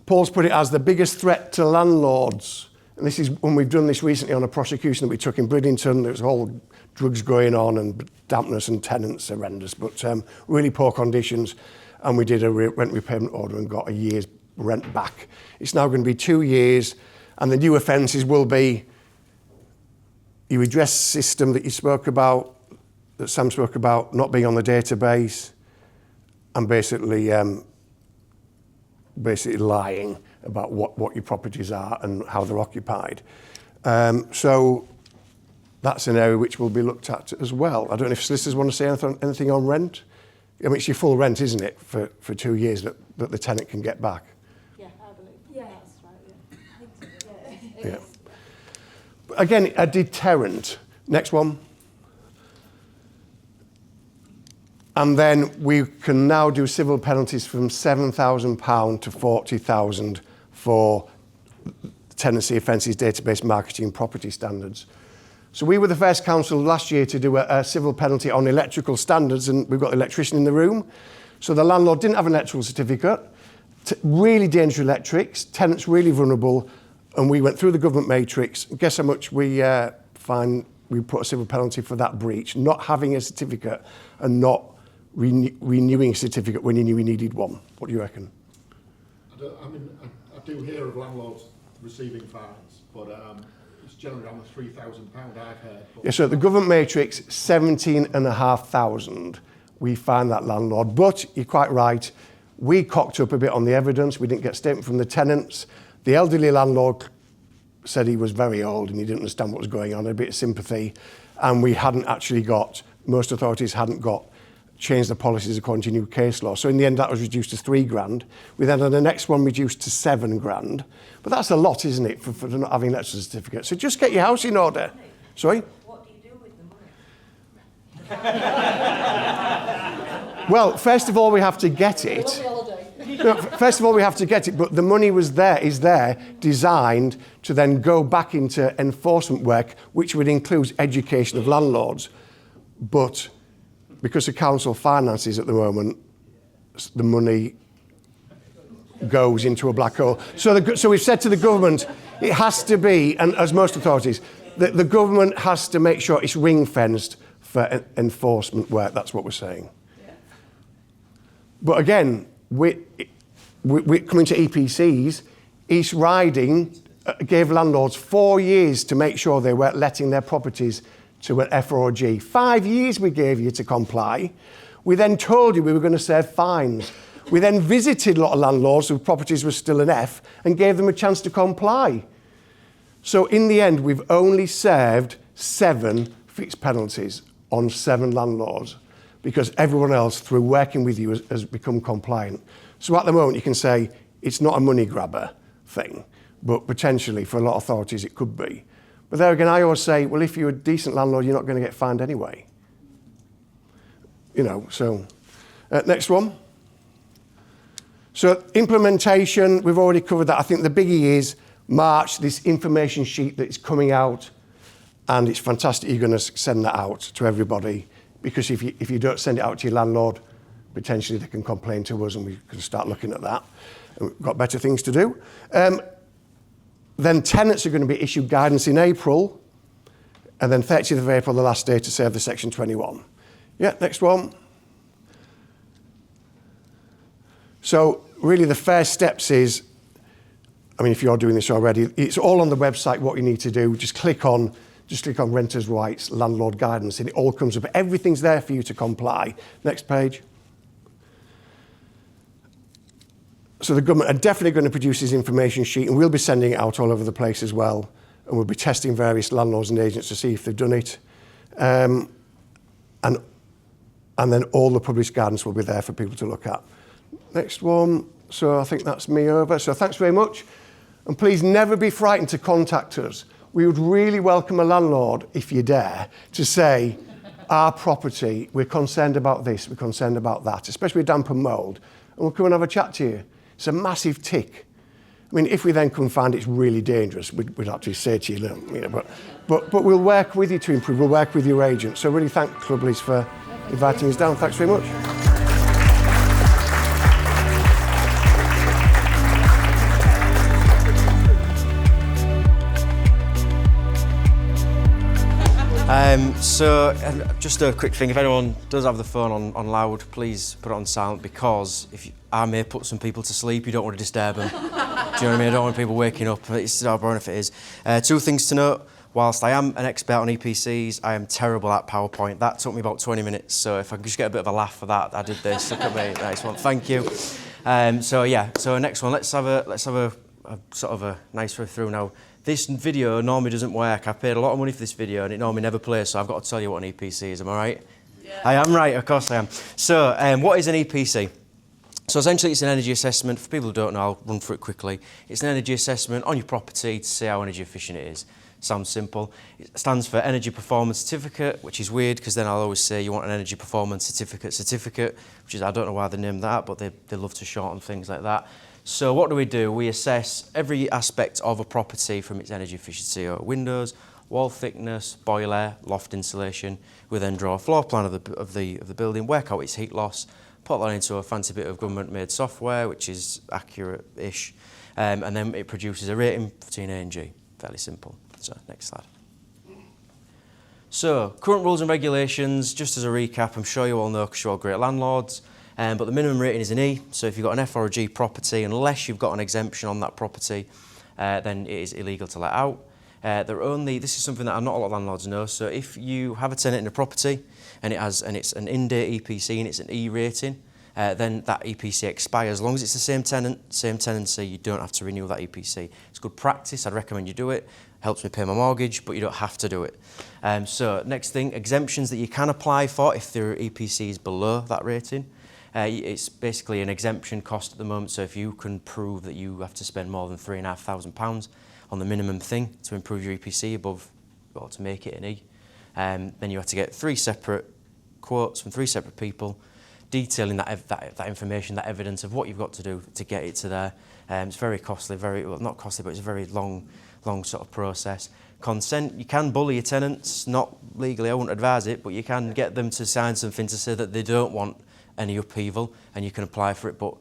Paul's put it as the biggest threat to landlords. And this is when we've done this recently on a prosecution that we took in Bridlington. There was all drugs going on and dampness and tenants horrendous, but really poor conditions. And we did a rent repayment order and got a year's rent back. It's now going to be 2 years, and the new offences will be your redress system that you spoke about, that Sam spoke about, not being on the database, and basically lying about what your properties are and how they're occupied. So that's an area which will be looked at as well. I don't know if solicitors want to say anything on rent. I mean, it's your full rent, isn't it, for 2 years that the tenant can get back? Yeah, I believe. Yeah, that's right. Yeah. Yeah. Again, a deterrent. Next one. And then we can now do civil penalties from £7,000 to £40,000 for tenancy offences, database marketing, property standards. So we were the first council last year to do a civil penalty on electrical standards, and we've got the electrician in the room. So the landlord didn't have an electrical certificate, really dangerous electrics, tenants really vulnerable, and we went through the government matrix. Guess how much we put a civil penalty for that breach, not having a certificate and not renewing a certificate when you knew we needed one. What do you reckon? I do hear of landlords receiving fines, but it's generally on the £3,000 I've heard. Yeah, so the government matrix, 17,500. We fined that landlord, but you're quite right. We cocked up a bit on the evidence. We didn't get a statement from the tenants. The elderly landlord said he was very old and he didn't understand what was going on, a bit of sympathy. And we hadn't actually got, most authorities hadn't got, changed the policies according to new case law. So in the end, that was reduced to £3,000. We then had the next one reduced to £7,000. But that's a lot, isn't it, for not having an electrical certificate? So just get your house in order. Sorry? What do you do with the money? Well, first of all, we have to get it. No, first of all, we have to get it, but the money is there, designed to then go back into enforcement work, which would include education of landlords. But because the council finances at the moment, the money goes into a black hole. So we've said to the government, it has to be, and as most authorities, the government has to make sure it's ring-fenced for enforcement work. That's what we're saying. Yeah. But again, we're coming to EPCs. East Riding gave landlords 4 years to make sure they weren't letting their properties to an F or a G. 5 years we gave you to comply. We then told you we were going to serve fines. We then visited a lot of landlords whose properties were still an F and gave them a chance to comply. So in the end, we've only served 7 fixed penalties on 7 landlords because everyone else, through working with you, has become compliant. So at the moment, you can say it's not a money grabber thing, but potentially for a lot of authorities, it could be. But there again, I always say, well, if you're a decent landlord, you're not going to get fined anyway. You know, so next one. So implementation, we've already covered that. I think the biggie is March, this information sheet that is coming out, and it's fantastic you're going to send that out to everybody, because if you don't send it out to your landlord, potentially they can complain to us and we can start looking at that. And we've got better things to do. Then tenants are going to be issued guidance in April, and then 30th of April, the last day to serve the Section 21. Yeah, next one. So really the first steps is, I mean, if you're doing this already, it's all on the website what you need to do. Just click on renters' rights, landlord guidance, and it all comes up. Everything's there for you to comply. Next page. So the government are definitely going to produce this information sheet, and we'll be sending it out all over the place as well. And we'll be testing various landlords and agents to see if they've done it. And then all the published guidance will be there for people to look at. Next one. So I think that's me over. So thanks very much. And please never be frightened to contact us. We would really welcome a landlord, if you dare, to say, our property, we're concerned about this, we're concerned about that, especially with damp and mould. And we'll come and have a chat to you. It's a massive tick. I mean, if we then come find it's really dangerous, we'd actually say to you, but we'll work with you to improve. We'll work with your agent. So really thank Clubleys for inviting us down. Thanks very much. So just a quick thing, if anyone does have the phone on loud, please put it on silent, because I may put some people to sleep, you don't want to disturb them. Do you know what I mean? I don't want people waking up. It's our benefit is. 2 things to note. Whilst I am an expert on EPCs, I am terrible at PowerPoint. That took me about 20 minutes, so if I can just get a bit of a laugh for that, I did this. Look at me, nice one. Thank you. So next one. Let's have a sort of a nice way through now. This video normally doesn't work. I paid a lot of money for this video and it normally never plays, so I've got to tell you what an EPC is, am I right? Yeah. I am right, of course I am. So, what is an EPC? So essentially it's an energy assessment. For people who don't know, I'll run through it quickly. It's an energy assessment on your property to see how energy efficient it is. Sounds simple. It stands for Energy Performance Certificate, which is weird because then I'll always say you want an Energy Performance Certificate, which is, I don't know why they named that, but they love to shorten things like that. So what do? We assess every aspect of a property from its energy efficiency, or windows, wall thickness, boiler, loft insulation. We then draw a floor plan of the building, work out its heat loss, put that into a fancy bit of government-made software, which is accurate-ish, and then it produces a rating between A and G. Fairly simple. So, next slide. So, current rules and regulations, just as a recap, I'm sure you all know because you're all great landlords, but the minimum rating is an E. So if you've got an F or a G property, unless you've got an exemption on that property, then it is illegal to let out. This is something that not a lot of landlords know. So if you have a tenant in a property and it's an in-date EPC and it's an E rating, then that EPC expires. As long as it's the same tenant, same tenancy, you don't have to renew that EPC. It's good practice. I'd recommend you do it. Helps me pay my mortgage, but you don't have to do it. So next thing, exemptions that you can apply for if their EPC is below that rating. It's basically an exemption cost at the moment. So if you can prove that you have to spend more than £3,500 on the minimum thing to improve your EPC above, well, to make it an E, then you have to get 3 separate quotes from 3 separate people detailing that information, that evidence of what you've got to do to get it to there. It's very costly, not costly, but it's a very long sort of process. Consent, you can bully your tenants, not legally, I wouldn't advise it, but you can get them to sign something to say that they don't want any upheaval and you can apply for it, but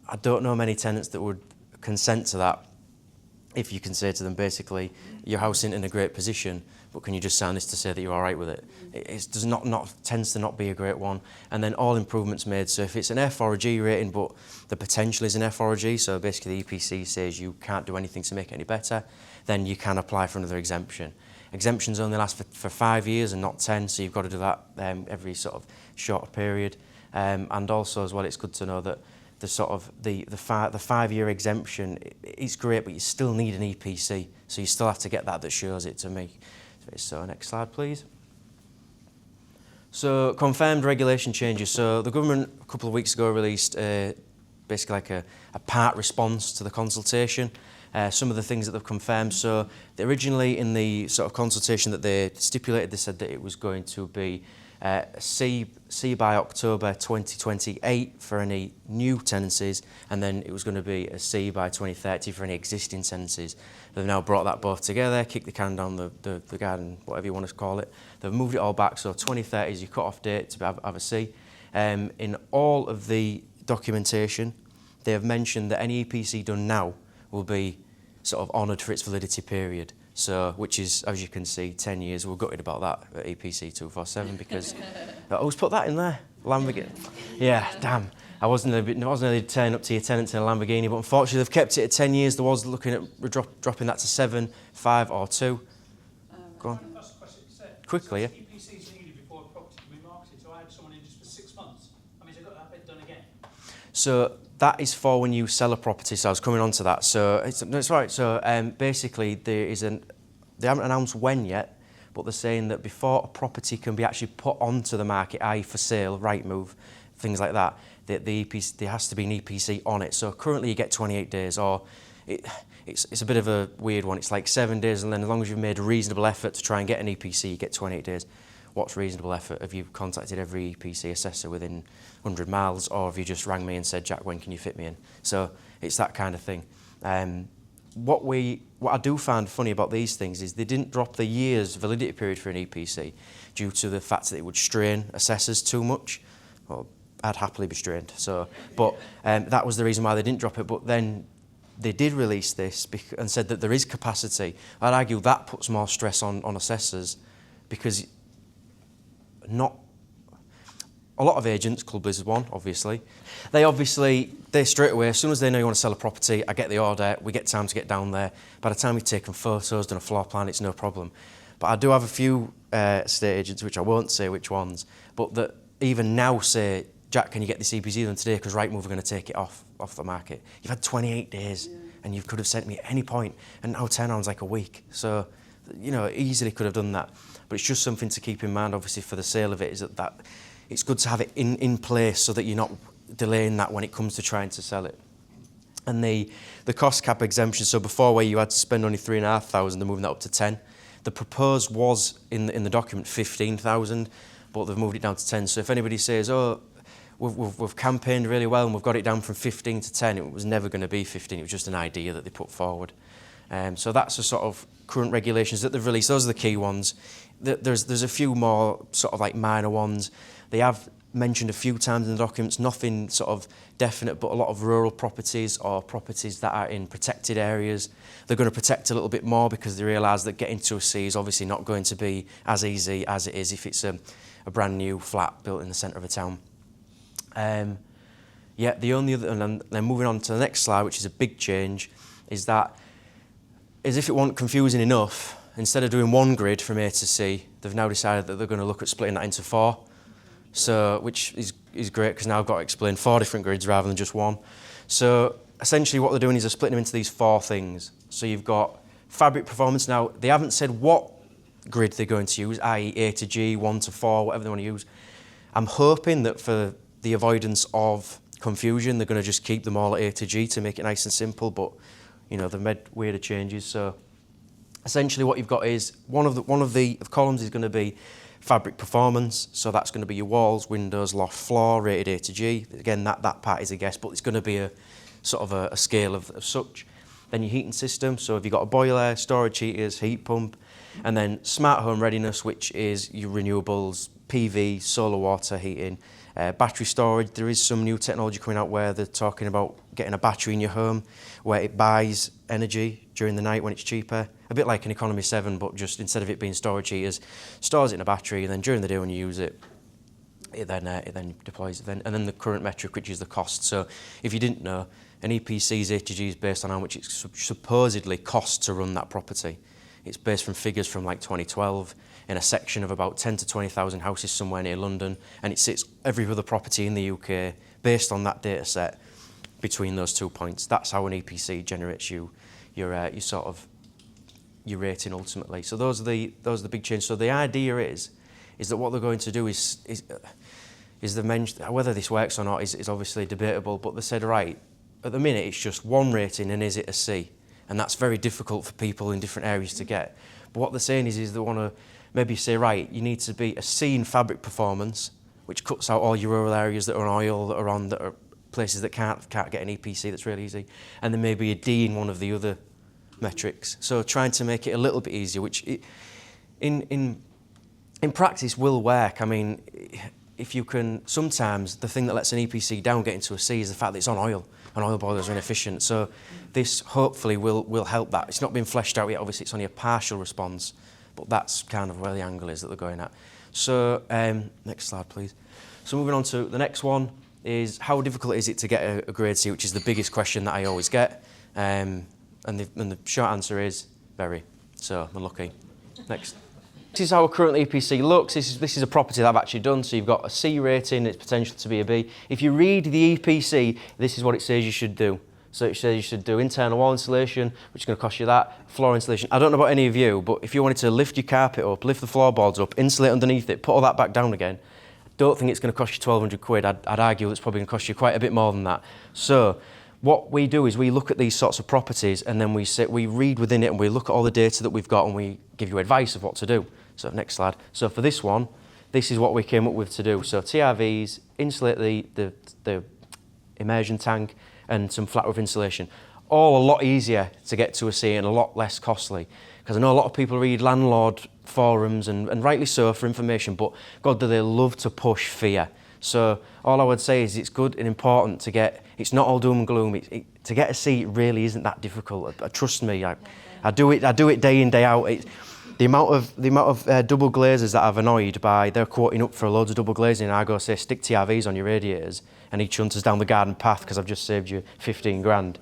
I don't know many tenants that would consent to that. If you can say to them, basically, your house isn't in a great position, but can you just sign this to say that you're all right with it? It does tends to not be a great one. And then all improvements made. So if it's an F or a G rating, but the potential is an F or a G, so basically the EPC says you can't do anything to make it any better, then you can apply for another exemption. Exemptions only last for 5 years and not 10, so you've got to do that every sort of shorter period. And also as well, it's good to know that the 5-year exemption is great, but you still need an EPC, so you still have to get that shows it to me. So next slide, please. So confirmed regulation changes. So the government a couple of weeks ago released basically like a part response to the consultation. Some of the things that they've confirmed. So originally in the sort of consultation that they stipulated, they said that it was going to be C by October 2028 for any new tenancies, and then it was going to be a C by 2030 for any existing tenancies. They've now brought that both together, kicked the can down the garden, whatever you want to call it. They've moved it all back, so 2030 is your cut-off date to have a C. In all of the documentation, they have mentioned that any EPC done now will be sort of honoured for its validity period. So, which is, as you can see, 10 years. We're gutted about that at EPC 247 because I always put that in there. Lamborghini. Yeah, damn. I wasn't really turning up to your tenants in a Lamborghini, but unfortunately they've kept it at 10 years. There was looking at dropping that to 7, 5 or 2. Go on. Quickly, yeah. EPCs needed before a property can be marketed, so I had someone in just for 6 months. I mean, has it got that bit done again? So that is for when you sell a property. So I was coming on to that. So it's right. So basically, they haven't announced when yet, but they're saying that before a property can be actually put onto the market, i.e. for sale, right move, things like that, the EPC, there has to be an EPC on it. So currently you get 28 days, or it's a bit of a weird one. It's like 7 days, and then as long as you've made a reasonable effort to try and get an EPC, you get 28 days. What's reasonable effort? Have you contacted every EPC assessor within 100 miles, or have you just rang me and said, Jack, when can you fit me in? So it's that kind of thing. What I do find funny about these things is they didn't drop the year's validity period for an EPC due to the fact that it would strain assessors too much. Well, I'd happily be strained. So, but that was the reason why they didn't drop it. But then they did release this and said that there is capacity. I'd argue that puts more stress on assessors because a lot of agents, Clubleys is one, obviously. They straight away, as soon as they know you want to sell a property, I get the order, we get time to get down there. By the time we've taken photos, done a floor plan, it's no problem. But I do have a few estate agents, which I won't say which ones, but that even now say, Jack, can you get this EPC done today? Because Rightmove are going to take it off the market. You've had 28 days, and you could have sent me at any point, and now turnaround's like a week. So, you know, easily could have done that. But it's just something to keep in mind, obviously, for the sale of it, is that it's good to have it in place so that you're not delaying that when it comes to trying to sell it. And the cost cap exemption, so before where you had to spend only 3,500, they're moving that up to 10. The proposed was in the document 15,000, but they've moved it down to 10. So if anybody says, oh, we've campaigned really well and we've got it down from 15 to 10, it was never going to be 15, it was just an idea that they put forward. So that's the sort of current regulations that they've released. Those are the key ones. There's a few more sort of like minor ones. They have mentioned a few times in the documents, nothing sort of definite, but a lot of rural properties or properties that are in protected areas. They're going to protect a little bit more because they realise that getting to a sea is obviously not going to be as easy as it is if it's a brand new flat built in the centre of a town. Yeah, the only other, and then moving on to the next slide, which is a big change, is that as if it wasn't confusing enough, instead of doing one grid from A to C, they've now decided that they're going to look at splitting that into 4. So, which is great because now I've got to explain 4 different grids rather than just one. So essentially what they're doing is they're splitting them into these 4 things. So you've got fabric performance. Now, they haven't said what grid they're going to use, i.e. A to G, 1 to 4, whatever they want to use. I'm hoping that for the avoidance of confusion, they're going to just keep them all at A to G to make it nice and simple, but you know, they've made weirder changes. So essentially what you've got is one of the columns is going to be fabric performance, so that's going to be your walls, windows, loft, floor, rated A to G. Again, that part is a guess, but it's going to be a sort of a scale of such. Then your heating system, so if you've got a boiler, storage heaters, heat pump, and then smart home readiness, which is your renewables, PV, solar water heating, battery storage. There is some new technology coming out where they're talking about getting a battery in your home where it buys energy during the night when it's cheaper. A bit like an Economy 7, but just instead of it being storage heaters, stores it in a battery, and then during the day when you use it, it then deploys it. And then the current metric, which is the cost. So if you didn't know, an EPC's ATG is based on how much it supposedly costs to run that property. It's based from figures from like 2012 in a section of about 10 to 20,000 houses somewhere near London, and it sits every other property in the UK based on that data set between those 2 points. That's how an EPC generates your rating ultimately. So those are the big changes. So the idea is that what they're going to do is the whether this works or not is obviously debatable, but they said, right, at the minute it's just one rating and is it a C? And that's very difficult for people in different areas to get. But what they're saying is they want to maybe say, right, you need to be a C in fabric performance, which cuts out all your rural areas that are on oil, that are places that can't get an EPC, that's really easy. And then maybe a D in one of the other metrics. So trying to make it a little bit easier, which in practice will work. I mean, if you can, sometimes the thing that lets an EPC down get into a C is the fact that it's on oil, and oil boilers are inefficient. So this hopefully will help that. It's not been fleshed out yet, obviously it's only a partial response, but that's kind of where the angle is that they're going at. So next slide, please. So moving on to the next one is how difficult is it to get a grade C, which is the biggest question that I always get. And the short answer is very. So we're lucky. Next. This is how a current EPC looks. This is a property that I've actually done. So you've got a C rating, it's potential to be a B. If you read the EPC, this is what it says you should do. So it says you should do internal wall insulation, which is going to cost you that, floor insulation. I don't know about any of you, but if you wanted to lift your carpet up, lift the floorboards up, insulate underneath it, put all that back down again, I don't think it's going to cost you 1,200 quid. I'd argue it's probably going to cost you quite a bit more than that. So what we do is we look at these sorts of properties and then we read within it and we look at all the data that we've got and we give you advice of what to do. So next slide. So for this one, this is what we came up with to do. So TRVs, insulate the immersion tank and some flat roof insulation. All a lot easier to get to a C and a lot less costly. Because I know a lot of people read landlord forums and rightly so for information, but God, do they love to push fear. So all I would say is it's good and important to get, it's not all doom and gloom. To get a C, it really isn't that difficult. Trust me, I do it day in, day out. The amount of double glazers that I've annoyed by, they're quoting up for loads of double glazing and I go say, stick TRVs on your radiators and he chunters down the garden path because I've just saved you 15 grand.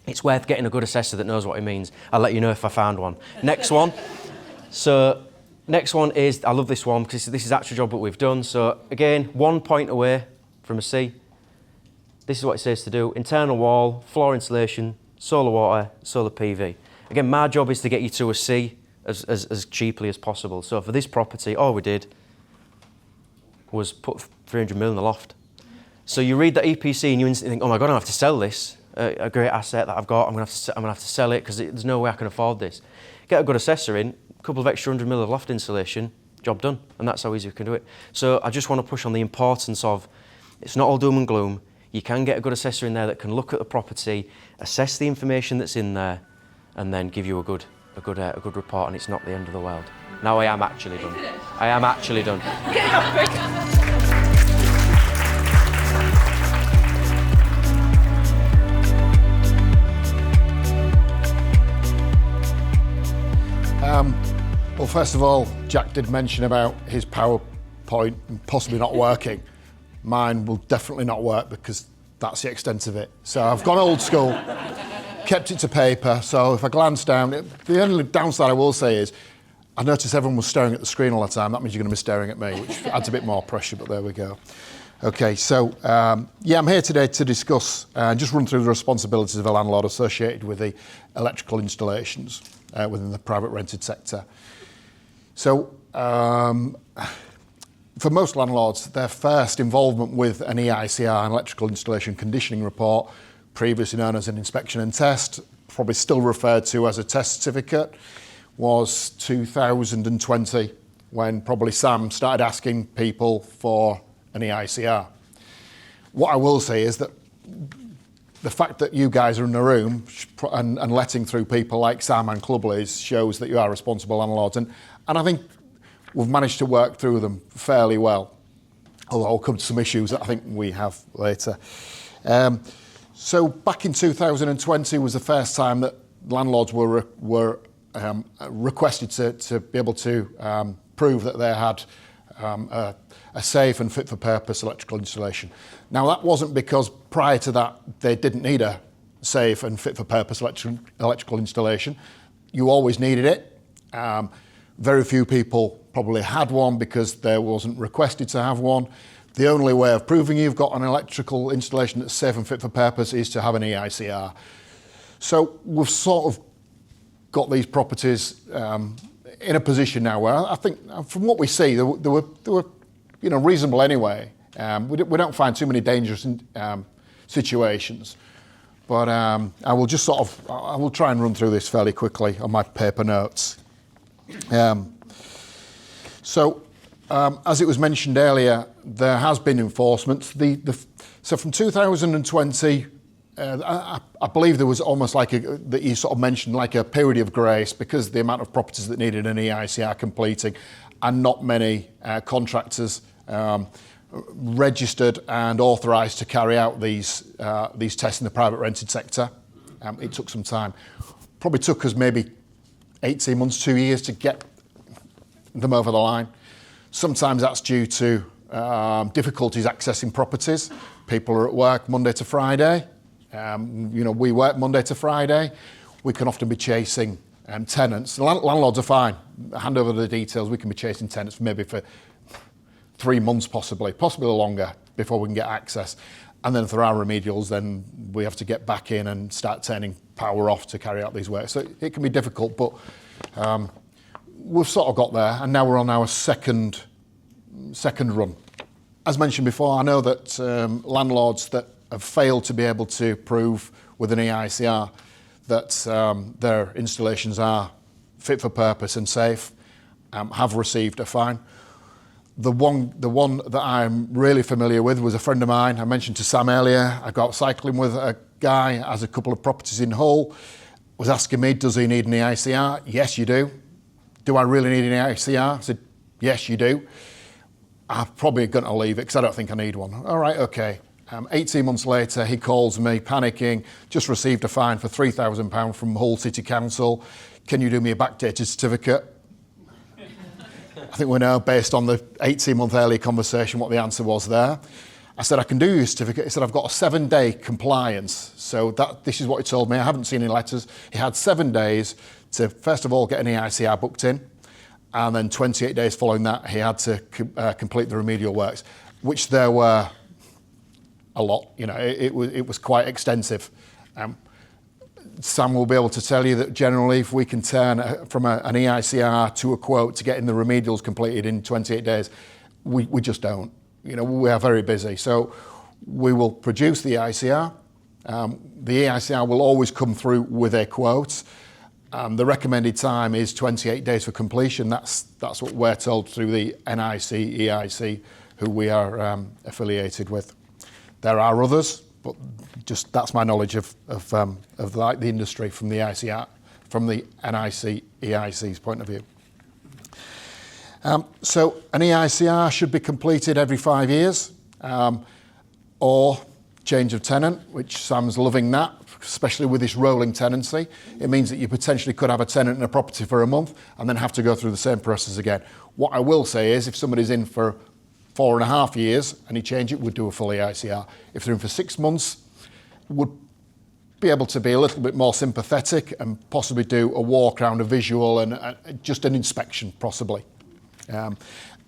It's worth getting a good assessor that knows what it means. I'll let you know if I found one. Next one. So next one is, I love this one because this is actual job that we've done. So again, 1 point away from a C. This is what it says to do. Internal wall, floor insulation, solar water, solar PV. Again, my job is to get you to a C as cheaply as possible. So for this property, all we did was put 300 mil in the loft. So you read the EPC and you instantly think, oh my God, I have to sell this, a great asset that I've got, I'm going to have to sell it because there's no way I can afford this. Get a good assessor in, a couple of extra 100 mil of loft insulation, job done, and that's how easy we can do it. So I just want to push on the importance of, it's not all doom and gloom. You can get a good assessor in there that can look at the property, assess the information that's in there, and then give you a good report, and it's not the end of the world. Now I am actually done. I am actually done. Well, first of all, Jack did mention about his PowerPoint possibly not working. Mine will definitely not work because that's the extent of it. So I've gone old school, kept it to paper. So if I glance down, the only downside I will say is I noticed everyone was staring at the screen all the time. That means you're going to be staring at me, which adds a bit more pressure, but there we go. Okay, so yeah, I'm here today to discuss and just run through the responsibilities of a landlord associated with the electrical installations within the private rented sector. So for most landlords, their first involvement with an EICR, an electrical installation conditioning report, previously known as an inspection and test, probably still referred to as a test certificate, was 2020, when probably Sam started asking people for an EICR. What I will say is that the fact that you guys are in the room and letting through people like Sam and Clubleys shows that you are responsible landlords, and I think we've managed to work through them fairly well, although I'll come to some issues that I think we have later. So back in 2020 was the first time that landlords were requested to be able to prove that they had a safe and fit for purpose electrical installation. Now that wasn't because prior to that they didn't need a safe and fit for purpose electrical installation. You always needed it. Very few people probably had one because there wasn't requested to have one. The only way of proving you've got an electrical installation that's safe and fit for purpose is to have an EICR. So we've sort of got these properties in a position now where I think, from what we see, they were reasonable anyway. We don't find too many dangerous situations. But I will try and run through this fairly quickly on my paper notes. As it was mentioned earlier, there has been enforcement. So from 2020, I believe there was almost like that you sort of mentioned, like a period of grace because the amount of properties that needed an EICR completing, and not many contractors registered and authorised to carry out these tests in the private rented sector. It took some time. Probably took us maybe 18 months, 2 years to get them over the line. Sometimes that's due to difficulties accessing properties. People are at work Monday to Friday. We work Monday to Friday. We can often be chasing tenants. Landlords are fine. Hand over the details. We can be chasing tenants maybe for 3 months possibly longer before we can get access. And then if there are remedials, then we have to get back in and start turning power off to carry out these works. So it can be difficult, but we've sort of got there, and now we're on our second run. As mentioned before, I know that landlords that have failed to be able to prove with an EICR that their installations are fit for purpose and safe have received a fine. The one that I'm really familiar with was a friend of mine. I mentioned to Sam earlier, I got cycling with a guy, has a couple of properties in Hull, was asking me, does he need an EICR? Yes, you do. Do I really need an EICR? I said, yes, you do. I'm probably going to leave it because I don't think I need one. All right, okay. 18 months later, he calls me, panicking, just received a fine for £3,000 from Hull City Council. Can you do me a backdated certificate? I think we know, based on the 18-month early conversation, what the answer was there. I said, I can do your certificate. He said, I've got a 7-day compliance. So this is what he told me. I haven't seen any letters. He had 7 days to, first of all, get an EICR booked in. And then 28 days following that, he had to complete the remedial works, which there were a lot. It was quite extensive. Sam will be able to tell you that generally, if we can turn from an EICR to a quote to getting the remedials completed in 28 days, we just don't. we are very busy. So we will produce the EICR. The EICR will always come through with a quote. The recommended time is 28 days for completion. That's what we're told through the NIC, EIC, who we are affiliated with. There are others, but just that's my knowledge of the industry from the EICR, from the NIC, EIC's point of view. So an EICR should be completed every 5 years, or change of tenant, which Sam's loving that, especially with this rolling tenancy. It means that you potentially could have a tenant in a property for a month and then have to go through the same process again. What I will say is if somebody's in for 4.5 years and you change it, we'd do a full EICR. If they're in for 6 months, would be able to be a little bit more sympathetic and possibly do a walk around, a visual, and just an inspection, possibly.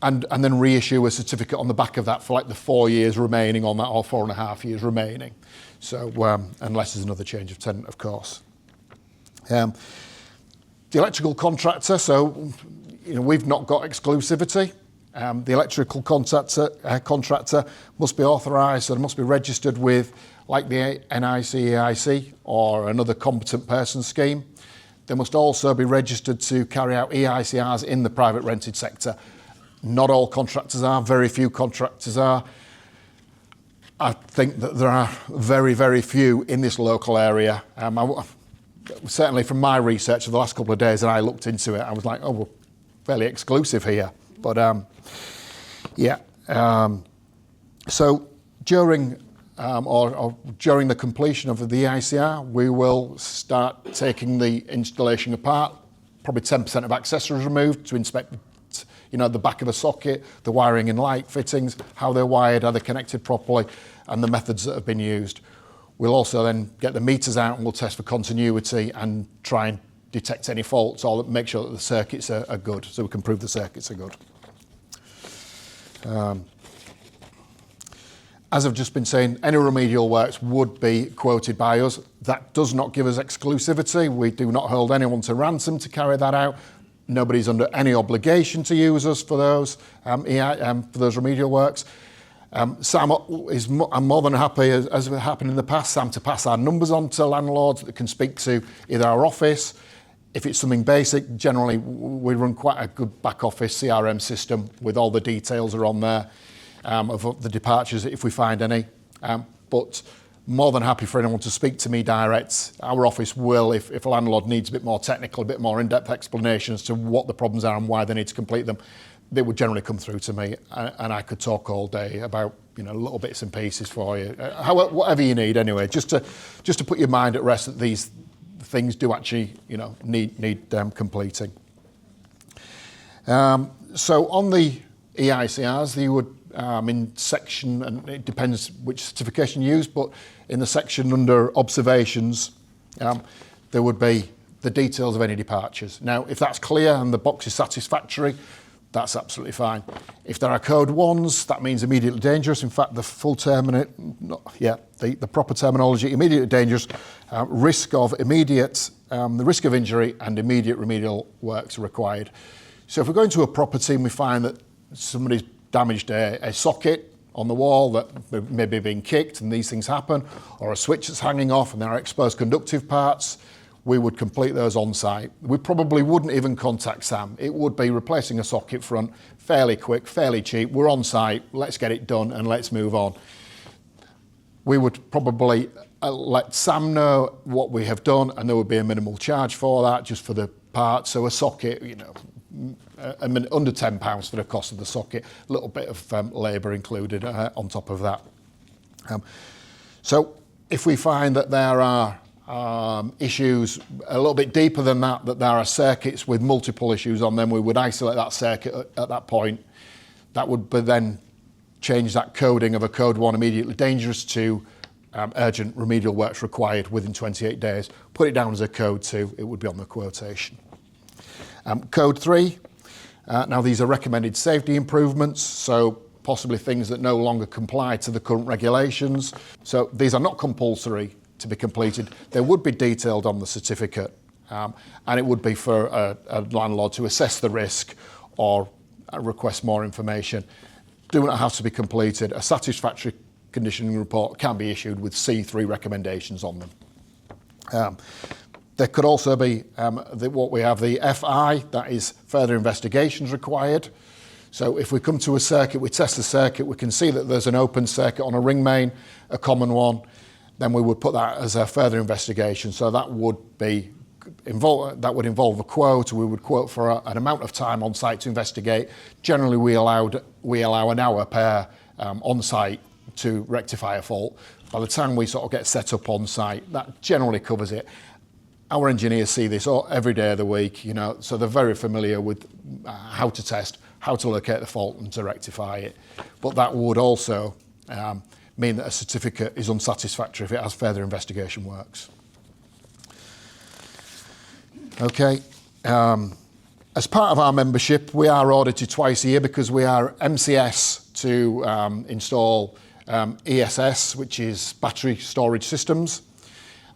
And then reissue a certificate on the back of that for like the 4 years remaining on that, or 4.5 years remaining. So, unless there's another change of tenant, of course. The electrical contractor, so, we've not got exclusivity. The electrical contractor must be authorised and must be registered with, like the NIC, or another competent person scheme. They must also be registered to carry out EICRs in the private rented sector. Not all contractors are, very few contractors are. I think that there are very, very few in this local area. Certainly from my research of the last couple of days, and I looked into it, I was like, oh, we're fairly exclusive here. But so during during the completion of the EICR, we will start taking the installation apart, probably 10% of accessories removed to inspect the back of the socket, the wiring and light fittings, how they're wired, are they connected properly, and the methods that have been used. We'll also then get the meters out and we'll test for continuity and try and detect any faults or make sure that the circuits are good, so we can prove the circuits are good. As I've just been saying, any remedial works would be quoted by us. That does not give us exclusivity. We do not hold anyone to ransom to carry that out. Nobody's under any obligation to use us for those remedial works. Sam I'm more than happy, as happened in the past, Sam to pass our numbers on to landlords that can speak to either our office. If it's something basic, generally we run quite a good back office CRM system with all the details are on there of the departures if we find any. But more than happy for anyone to speak to me direct. Our office will, if a landlord needs a bit more technical, a bit more in-depth explanation as to what the problems are and why they need to complete them, they would generally come through to me, and I could talk all day about little bits and pieces for you, whatever you need anyway, just to put your mind at rest that these things do actually need completing. So on the EICRs, you would in section, and it depends which certification you use, but in the section under observations, there would be the details of any departures. Now, if that's clear and the box is satisfactory, that's absolutely fine. If there are code 1s, that means immediately dangerous. In fact, the proper terminology, immediately dangerous, risk of immediate, the risk of injury and immediate remedial works are required. So if we go into a property and we find that somebody's damaged a socket on the wall that may be being kicked and these things happen, or a switch that's hanging off and there are exposed conductive parts, we would complete those on site. We probably wouldn't even contact Sam. It would be replacing a socket front, fairly quick, fairly cheap. We're on site, let's get it done and let's move on. We would probably let Sam know what we have done, and there would be a minimal charge for that, just for the part. So a socket, under £10 for the cost of the socket, a little bit of labour included on top of that. So if we find that there are issues a little bit deeper than that, that there are circuits with multiple issues on them, we would isolate that circuit at that point. That would then change that coding of a code 1 immediately dangerous to urgent remedial works required within 28 days. Put it down as a code 2, it would be on the quotation. Code 3, now these are recommended safety improvements, so possibly things that no longer comply to the current regulations. So these are not compulsory to be completed. They would be detailed on the certificate, and it would be for a landlord to assess the risk or request more information. do not have to be completed. A satisfactory conditioning report can be issued with C3 recommendations on them. There could also be what we have, the FI, that is further investigations required. So if we come to a circuit, we test the circuit, we can see that there's an open circuit on a ring main, a common one, then we would put that as a further investigation. So that would involve a quote. We would quote for an amount of time on site to investigate. Generally, we allow an hour per on site to rectify a fault. By the time we sort of get set up on site, that generally covers it. Our engineers see this every day of the week, you know, so they're very familiar with how to test, how to locate the fault and to rectify it. But that would also mean that a certificate is unsatisfactory if it has further investigation works. Okay. As part of our membership, we are audited twice a year because we are MCS to install ESS, which is battery storage systems.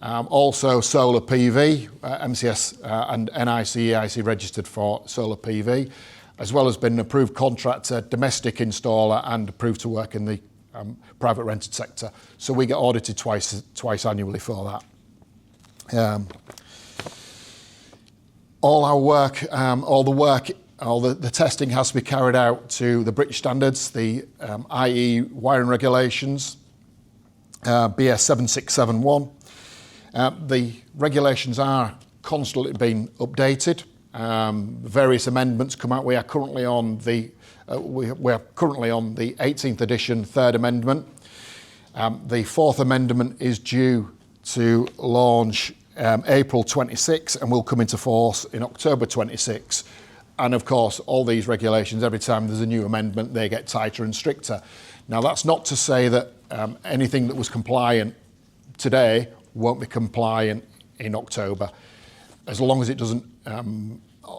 Also solar PV, MCS and NIC, EIC registered for solar PV, as well as been an approved contractor, domestic installer and approved to work in the private rented sector. So we get audited twice annually for that. All our work, all the testing has to be carried out to the British standards, the IE wiring regulations, BS 7671. The regulations are constantly being updated. Various amendments come out. We are currently on the 18th edition, third amendment. The fourth amendment is due to launch April 26 and will come into force in October 26. And of course, all these regulations, every time there's a new amendment, they get tighter and stricter. Now, that's not to say that anything that was compliant today won't be compliant in October, as long as it doesn't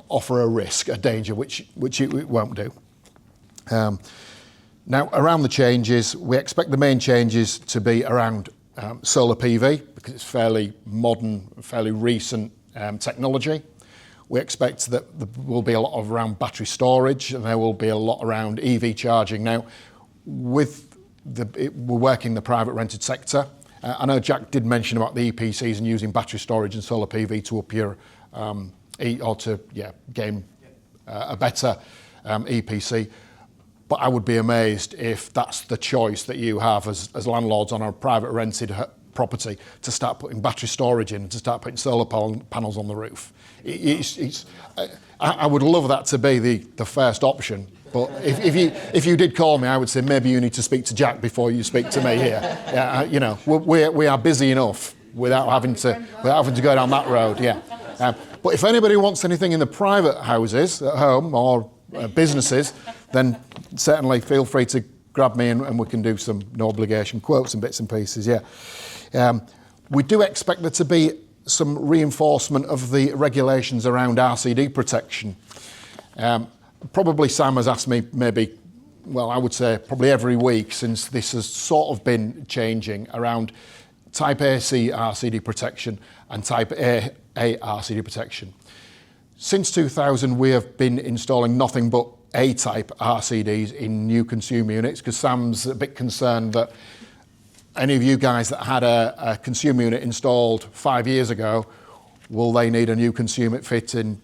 offer a risk, a danger, which it won't do. Now, around the changes, we expect the main changes to be around solar PV, because it's fairly modern, fairly recent technology. We expect that there will be a lot around battery storage, and there will be a lot around EV charging. Now, we're working the private rented sector. I know Jack did mention about the EPCs and using battery storage and solar PV to up your gain a better EPC. But I would be amazed if that's the choice that you have as landlords on a private rented property, to start putting battery storage in and to start putting solar panels on the roof. I would love that to be the first option. But if you did call me, I would say maybe you need to speak to Jack before you speak to me here. You know, we are busy enough without having to go down that road. Yeah. But if anybody wants anything in the private houses at home or businesses, then certainly feel free to grab me and we can do some no obligation quotes and bits and pieces. Yeah. We do expect there to be some reinforcement of the regulations around RCD protection. Probably Sam has asked me I would say probably every week since this has sort of been changing around Type AC RCD protection and Type A RCD protection. Since 2000, we have been installing nothing but A-type RCDs in new consumer units, because Sam's a bit concerned that any of you guys that had a consumer unit installed 5 years ago, will they need a new consumer unit fit in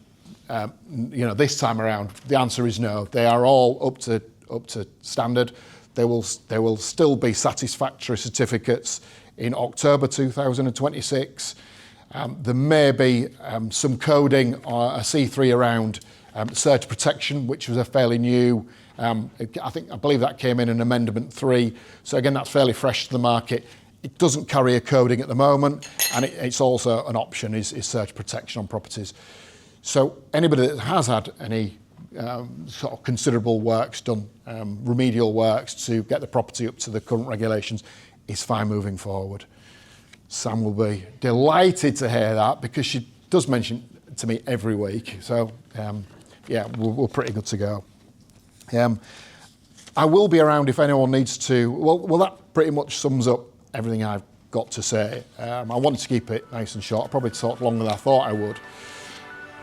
this time around? The answer is no. They are all up to standard. There will still be satisfactory certificates in October 2026. There may be some coding or a C3 around surge protection, which was a fairly new, I believe that came in Amendment 3. So again, that's fairly fresh to the market. It doesn't carry a coding at the moment, and it's also an option is surge protection on properties. So anybody that has had any sort of considerable works done, remedial works to get the property up to the current regulations, is fine moving forward. Sam will be delighted to hear that, because she does mention it to me every week. So we're pretty good to go. I will be around if anyone needs to. Well, that pretty much sums up everything I've got to say. I wanted to keep it nice and short. I probably talked longer than I thought I would.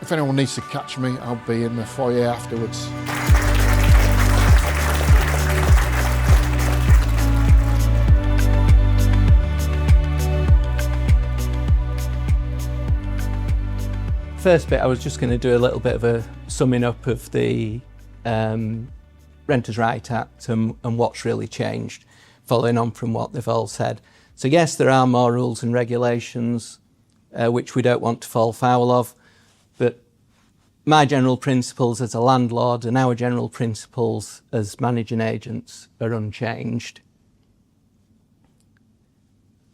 If anyone needs to catch me, I'll be in the foyer afterwards. first bit, I was just going to do a little bit of a summing up of the Renters' Right Act and what's really changed, following on from what they've all said. So yes, there are more rules and regulations which we don't want to fall foul of, but my general principles as a landlord and our general principles as managing agents are unchanged.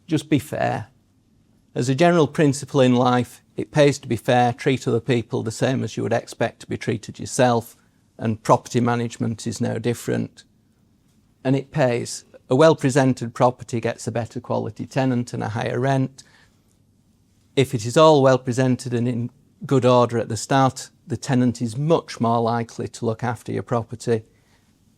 Just be fair. As a general principle in life, it pays to be fair, treat other people the same as you would expect to be treated yourself, and property management is no different. And it pays. A well-presented property gets a better quality tenant and a higher rent. If it is all well-presented and in good order at the start, the tenant is much more likely to look after your property.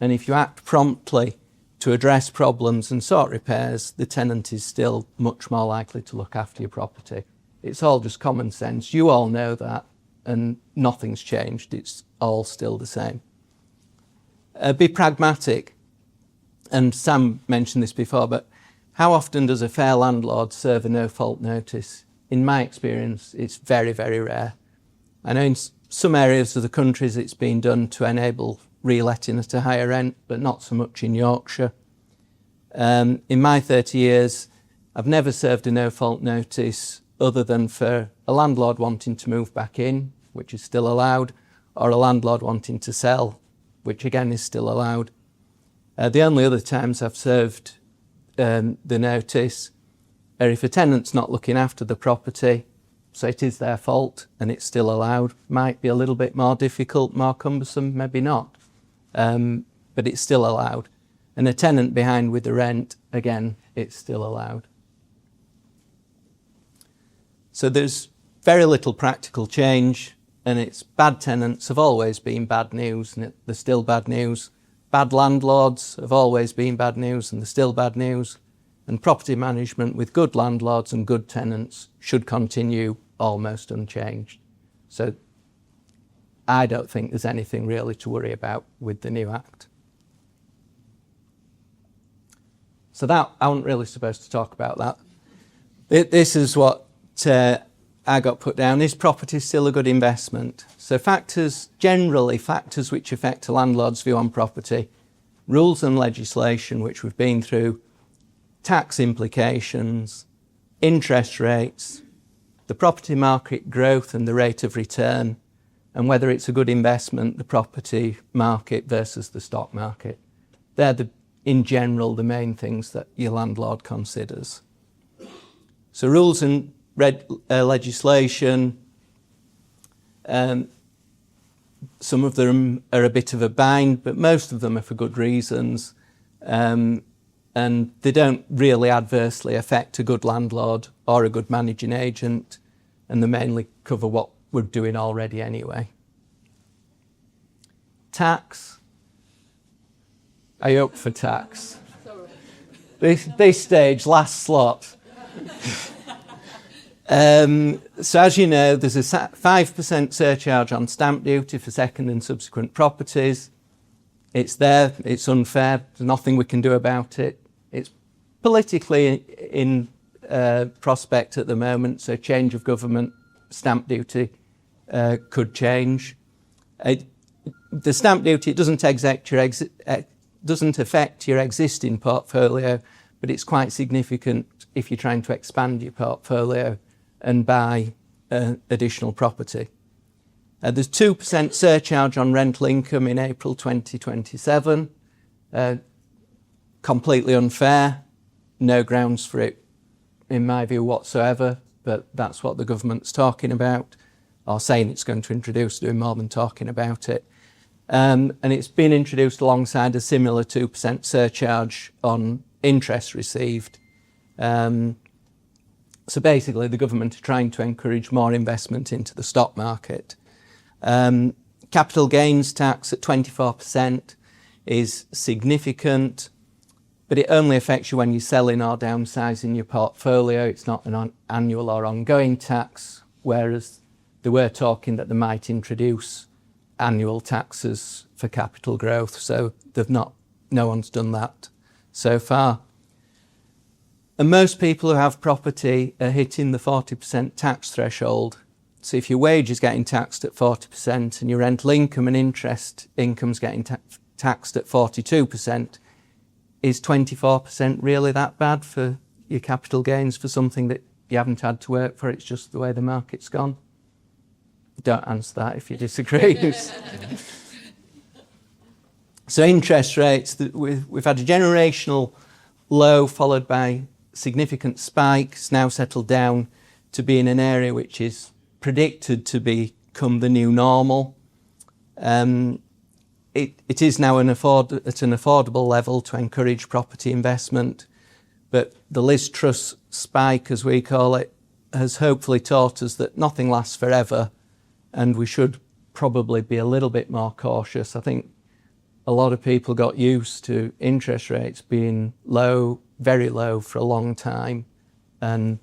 And if you act promptly to address problems and sort repairs, the tenant is still much more likely to look after your property. It's all just common sense. You all know that, and nothing's changed. It's all still the same. Be pragmatic. And Sam mentioned this before, but how often does a fair landlord serve a no-fault notice? In my experience, it's very, very rare. I know in some areas of the country it's been done to enable re-letting at a higher rent, but not so much in Yorkshire. In my 30 years, I've never served a no-fault notice other than for a landlord wanting to move back in, which is still allowed, or a landlord wanting to sell, which again is still allowed. The only other times I've served the notice are if a tenant's not looking after the property, so it is their fault and it's still allowed. Might be a little bit more difficult, more cumbersome, maybe not, but it's still allowed. And a tenant behind with the rent, again, it's still allowed. So there's very little practical change, and it's bad tenants have always been bad news, and they're still bad news. Bad landlords have always been bad news, and they're still bad news. And property management with good landlords and good tenants should continue almost unchanged. So I don't think there's anything really to worry about with the new Act. So that, I wasn't really supposed to talk about that. This is what I got put down. Is property still a good investment? So generally factors which affect a landlord's view on property, rules and legislation which we've been through, tax implications, interest rates, the property market growth and the rate of return, and whether it's a good investment, the property market versus the stock market. They're in general the main things that your landlord considers. So rules and legislation, some of them are a bit of a bind, but most of them are for good reasons, and they don't really adversely affect a good landlord or a good managing agent, and they mainly cover what we're doing already anyway. Tax. Are you up for tax? This stage, last slot. So as you know, there's a 5% surcharge on stamp duty for second and subsequent properties. It's there, it's unfair, there's nothing we can do about it. It's politically in prospect at the moment, so change of government, stamp duty could change. The stamp duty, it doesn't affect your existing portfolio, but it's quite significant if you're trying to expand your portfolio and buy additional property. There's 2% surcharge on rental income in April 2027. Completely unfair, no grounds for it in my view whatsoever, but that's what the government's talking about, or saying it's going to introduce, doing more than talking about it. And it's been introduced alongside a similar 2% surcharge on interest received. So basically the government are trying to encourage more investment into the stock market. Capital gains tax at 24% is significant, but it only affects you when you're selling or downsizing your portfolio. It's not an annual or ongoing tax, whereas they were talking that they might introduce annual taxes for capital growth. So no one's done that so far. And most people who have property are hitting the 40% tax threshold So if your wage is getting taxed at 40% and your rental income and interest income's getting taxed at 42%, is 24% really that bad for your capital gains for something that you haven't had to work for? It's just the way the market's gone. Don't answer that if you disagree. So interest rates, we've had a generational low followed by significant spikes, now settled down to be in an area which is predicted to become the new normal. It is now at an affordable level to encourage property investment, but the Liz Truss spike, as we call it, has hopefully taught us that nothing lasts forever, and we should probably be a little bit more cautious. I think a lot of people got used to interest rates being low, very low for a long time, and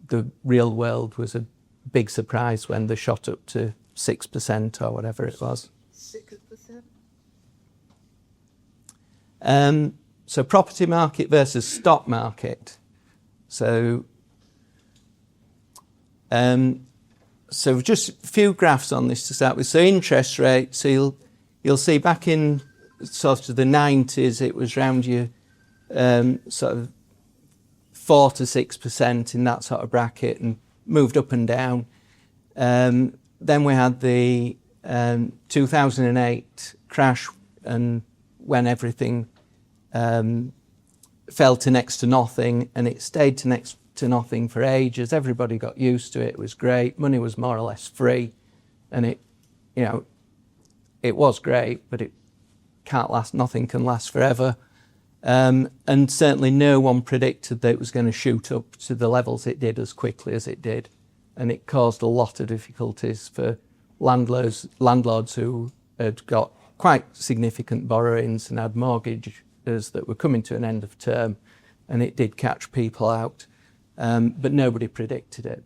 the real world was a big surprise when they shot up to 6% or whatever it was. 6%? So property market versus stock market. So just a few graphs on this to start with. So interest rates, so you'll see back in sort of the 90s, it was around your sort of 4 to 6% in that sort of bracket and moved up and down. Then we had the 2008 crash, and when everything fell to next to nothing, and it stayed to next to nothing for ages. Everybody got used to it. It was great. Money was more or less free, and it was great, but it can't last. Nothing can last forever. And certainly no one predicted that it was going to shoot up to the levels it did as quickly as it did. And it caused a lot of difficulties for landlords who had got quite significant borrowings and had mortgages that were coming to an end of term, and it did catch people out, but nobody predicted it.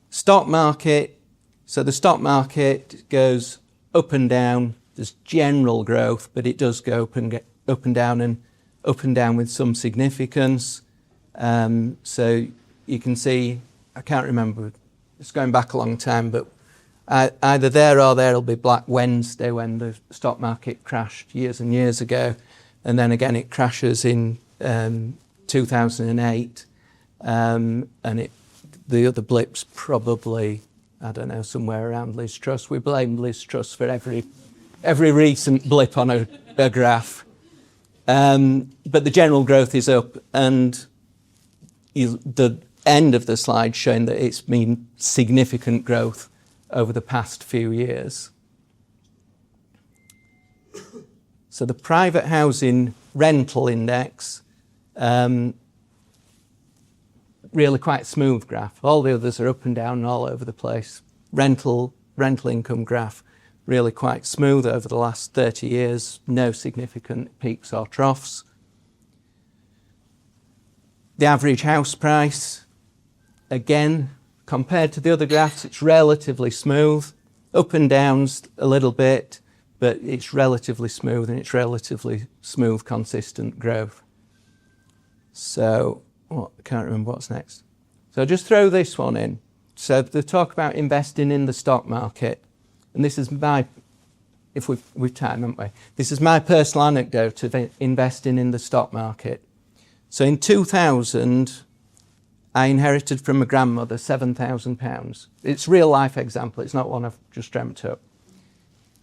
Stock market. So the stock market goes up and down. There's general growth, but it does go up and down with some significance. So you can see, I can't remember, it's going back a long time, but either there or there'll be Black Wednesday when the stock market crashed years and years ago, and then again it crashes in 2008, and the other blips probably, I don't know, somewhere around Liz Truss. We blame Liz Truss for every recent blip on a graph. But the general growth is up, and the end of the slide showing that it's been significant growth over the past few years. So the private housing rental index, really quite smooth graph. All the others are up and down all over the place. Rental income graph, really quite smooth over the last 30 years, no significant peaks or troughs. The average house price, again, compared to the other graphs, it's relatively smooth. Up and downs a little bit, but it's relatively smooth, and it's relatively smooth, consistent growth. So, I can't remember what's next. So I'll just throw this one in. So they talk about investing in the stock market. And this is we've time, haven't we? This is my personal anecdote of investing in the stock market. So in 2000, I inherited from my grandmother £7,000. It's a real life example. It's not one I've just dreamt up.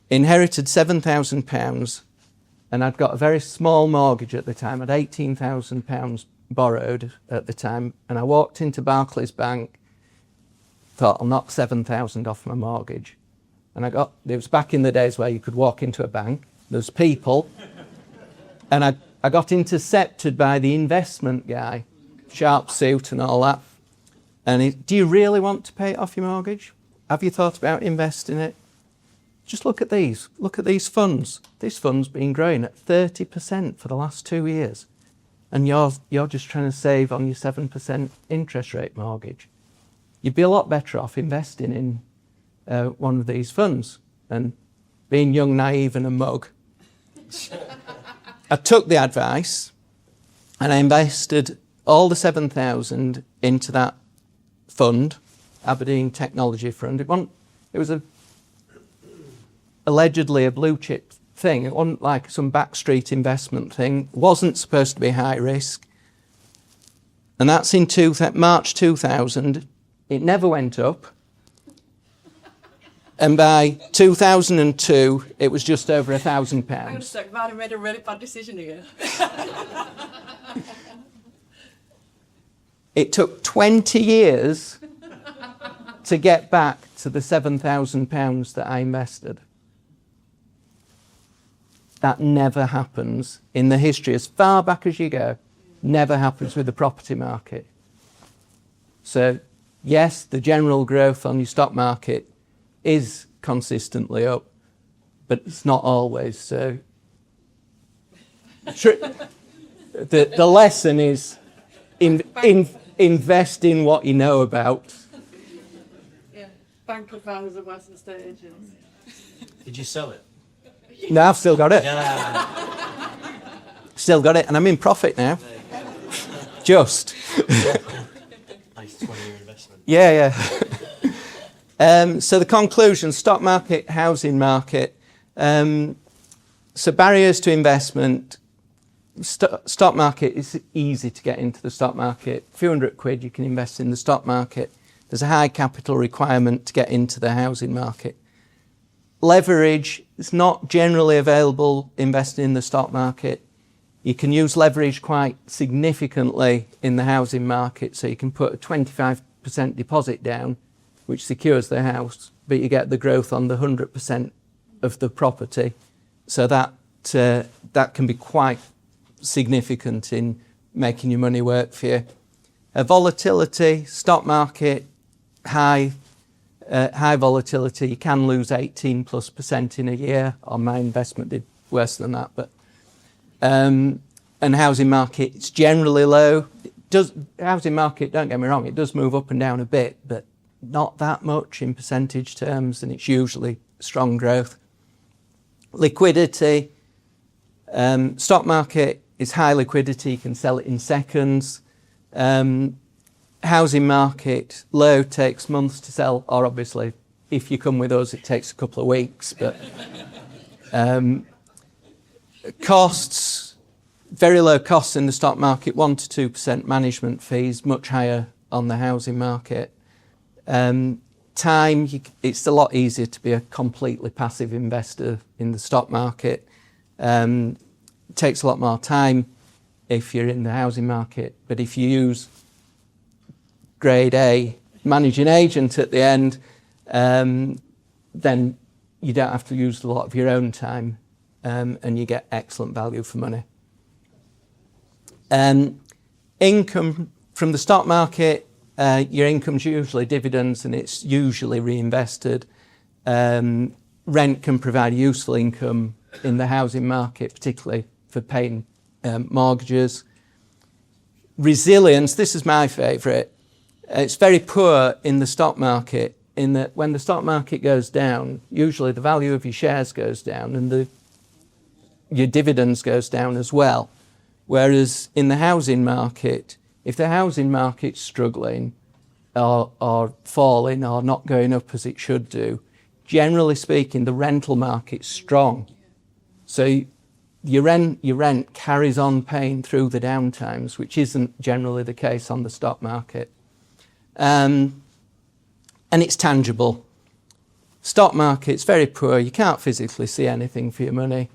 Inherited £7,000, and I'd got a very small mortgage at the time. I had £18,000 borrowed at the time, and I walked into Barclays Bank, thought I'll knock £7,000 off my mortgage. And it was back in the days where you could walk into a bank, there's people, and I got intercepted by the investment guy, sharp suit and all that. And do you really want to pay it off your mortgage? Have you thought about investing it? Just look at these. Look at these funds. This fund's been growing at 30% for the last 2 years. And you're just trying to save on your 7% interest rate mortgage. You'd be a lot better off investing in one of these funds. And being young, naive and a mug, I took the advice and I invested all the 7,000 into that fund, Aberdeen Technology Fund. It was allegedly a blue chip thing. It wasn't like some backstreet investment thing. It wasn't supposed to be high risk. And that's in March 2000. It never went up. And by 2002, it was just over £1,000. Hang on a sec, I've made a really bad decision here. It took 20 years to get back to the £7,000 that I invested. That never happens in the history, as far back as you go, never happens with the property market. So, yes, the general growth on your stock market is consistently up, but it's not always. So, the lesson is invest in what you know about. Yeah, bank advisors and Western estate agents. Did you sell it? No, I've still got it. Yeah. Still got it, and I'm in profit now. Just. Nice 20-year investment. Yeah. So the conclusion, stock market, housing market. So barriers to investment. Stock market, is easy to get into the stock market. A few £100 you can invest in the stock market. There's a high capital requirement to get into the housing market. Leverage is not generally available investing in the stock market. You can use leverage quite significantly in the housing market, so you can put a 25% deposit down, which secures the house, but you get the growth on the 100% of the property. So that can be quite significant in making your money work for you. Volatility, stock market, high volatility. You can lose 18+% in a year. Or my investment did worse than that, but and housing market, it's generally low. Housing market, don't get me wrong, it does move up and down a bit, but not that much in percentage terms, and it's usually strong growth. Liquidity, stock market is high liquidity, you can sell it in seconds. Housing market, low, takes months to sell, or obviously, if you come with us, it takes a couple of weeks. But costs, very low costs in the stock market, 1 to 2% management fees, much higher on the housing market. Time, it's a lot easier to be a completely passive investor in the stock market. It takes a lot more time if you're in the housing market, but if you use grade A managing agent at the end, then you don't have to use a lot of your own time, and you get excellent value for money. Income from the stock market, your income's usually dividends and it's usually reinvested. Rent can provide useful income in the housing market, particularly for paying mortgages. Resilience, this is my favourite. It's very poor in the stock market, in that when the stock market goes down, usually the value of your shares goes down and your dividends goes down as well. Whereas in the housing market, if the housing market's struggling or falling or not going up as it should do, generally speaking, the rental market's strong. So your rent carries on paying through the downtimes, which isn't generally the case on the stock market. And it's tangible. Stock market's very poor. You can't physically see anything for your money.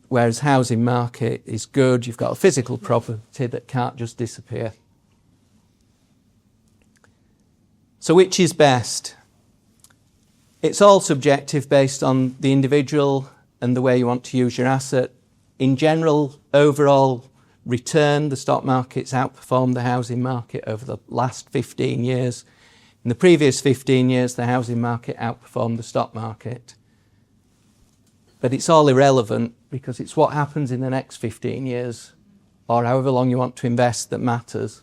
Whereas housing market is good. You've got a physical property that can't just disappear. So which is best? It's all subjective based on the individual and the way you want to use your asset. In general, overall return, the stock market's outperformed the housing market over the last 15 years. In the previous 15 years, the housing market outperformed the stock market. But it's all irrelevant because it's what happens in the next 15 years or however long you want to invest that matters.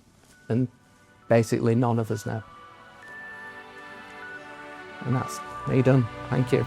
And basically none of us know. And that's me done. Thank you.